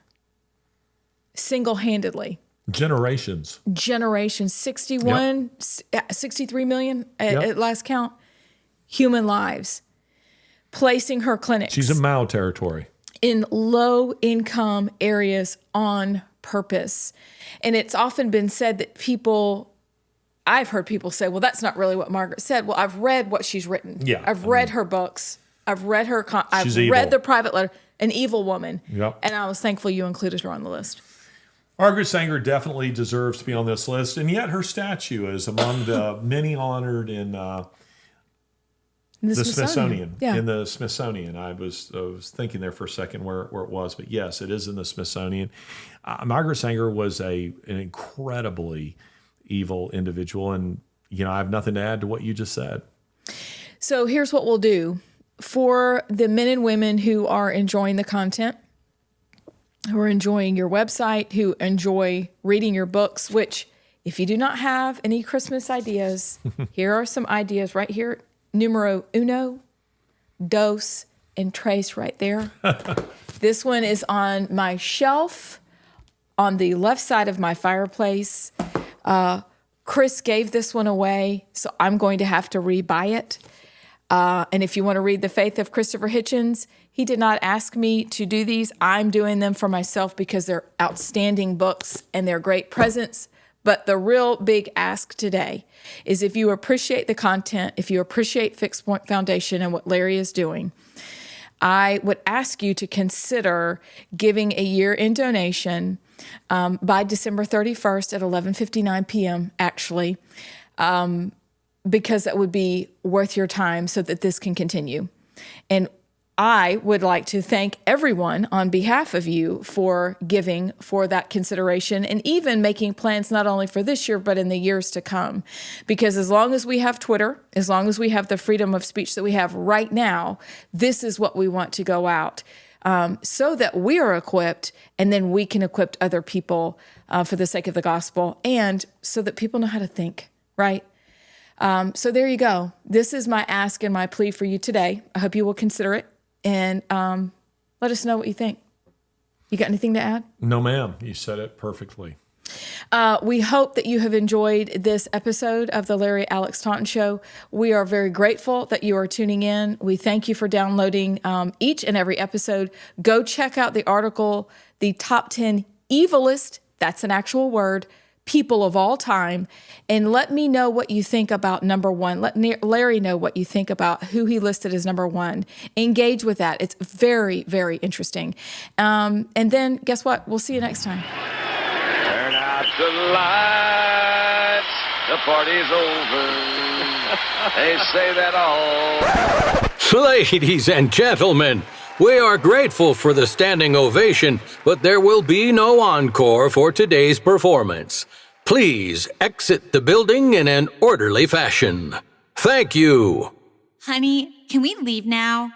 single-handedly. Generations, 63 million at last count, human lives, placing her clinics. She's in Mao territory. In low-income areas on purpose. And it's often been said that I've heard people say, well, that's not really what Margaret said. Well, I've read what she's written. Yeah, I've read her books. I've read I've evil. read the private letter. An evil woman. Yep. And I was thankful you included her on the list. Margaret Sanger definitely deserves to be on this list, and yet her statue is among the many honored in the Smithsonian. Yeah. In the Smithsonian. I was thinking there for a second where it was, but yes, it is in the Smithsonian. Margaret Sanger was an incredibly evil individual, and I have nothing to add to what you just said. So here's what we'll do. For the men and women who are enjoying the content, who are enjoying your website, who enjoy reading your books, which if you do not have any Christmas ideas, here are some ideas right here. Numero uno, dos, and tres right there. This one is on my shelf on the left side of my fireplace. Chris gave this one away, so I'm going to have to rebuy it. And if you want to read The Faith of Christopher Hitchens, he did not ask me to do these. I'm doing them for myself because they're outstanding books and they're great presents. But the real big ask today is if you appreciate the content, if you appreciate Fixed Point Foundation and what Larry is doing, I would ask you to consider giving a year-end donation by December 31st at 11:59 p.m., actually, because that would be worth your time so that this can continue. And I would like to thank everyone on behalf of you for giving for that consideration and even making plans not only for this year, but in the years to come. Because as long as we have Twitter, as long as we have the freedom of speech that we have right now, this is what we want to go out so that we are equipped and then we can equip other people for the sake of the gospel and so that people know how to think, right? So there you go. This is my ask and my plea for you today. I hope you will consider it. And let us know what you think. You got anything to add? No, ma'am. You said it perfectly. We hope that you have enjoyed this episode of the Larry Alex Taunton Show. We are very grateful that you are tuning in. We thank you for downloading each and every episode. Go check out the article, The Top 10 Evilest, that's an actual word, people of all time, and let me know what you think about number one. Let Larry know what you think about who he listed as number one. Engage with that. It's very, very interesting. And then guess what? We'll see you next time. Turn out the lights. The party's over. They say that all. Ladies and gentlemen, we are grateful for the standing ovation, but there will be no encore for today's performance. Please exit the building in an orderly fashion. Thank you. Honey, can we leave now?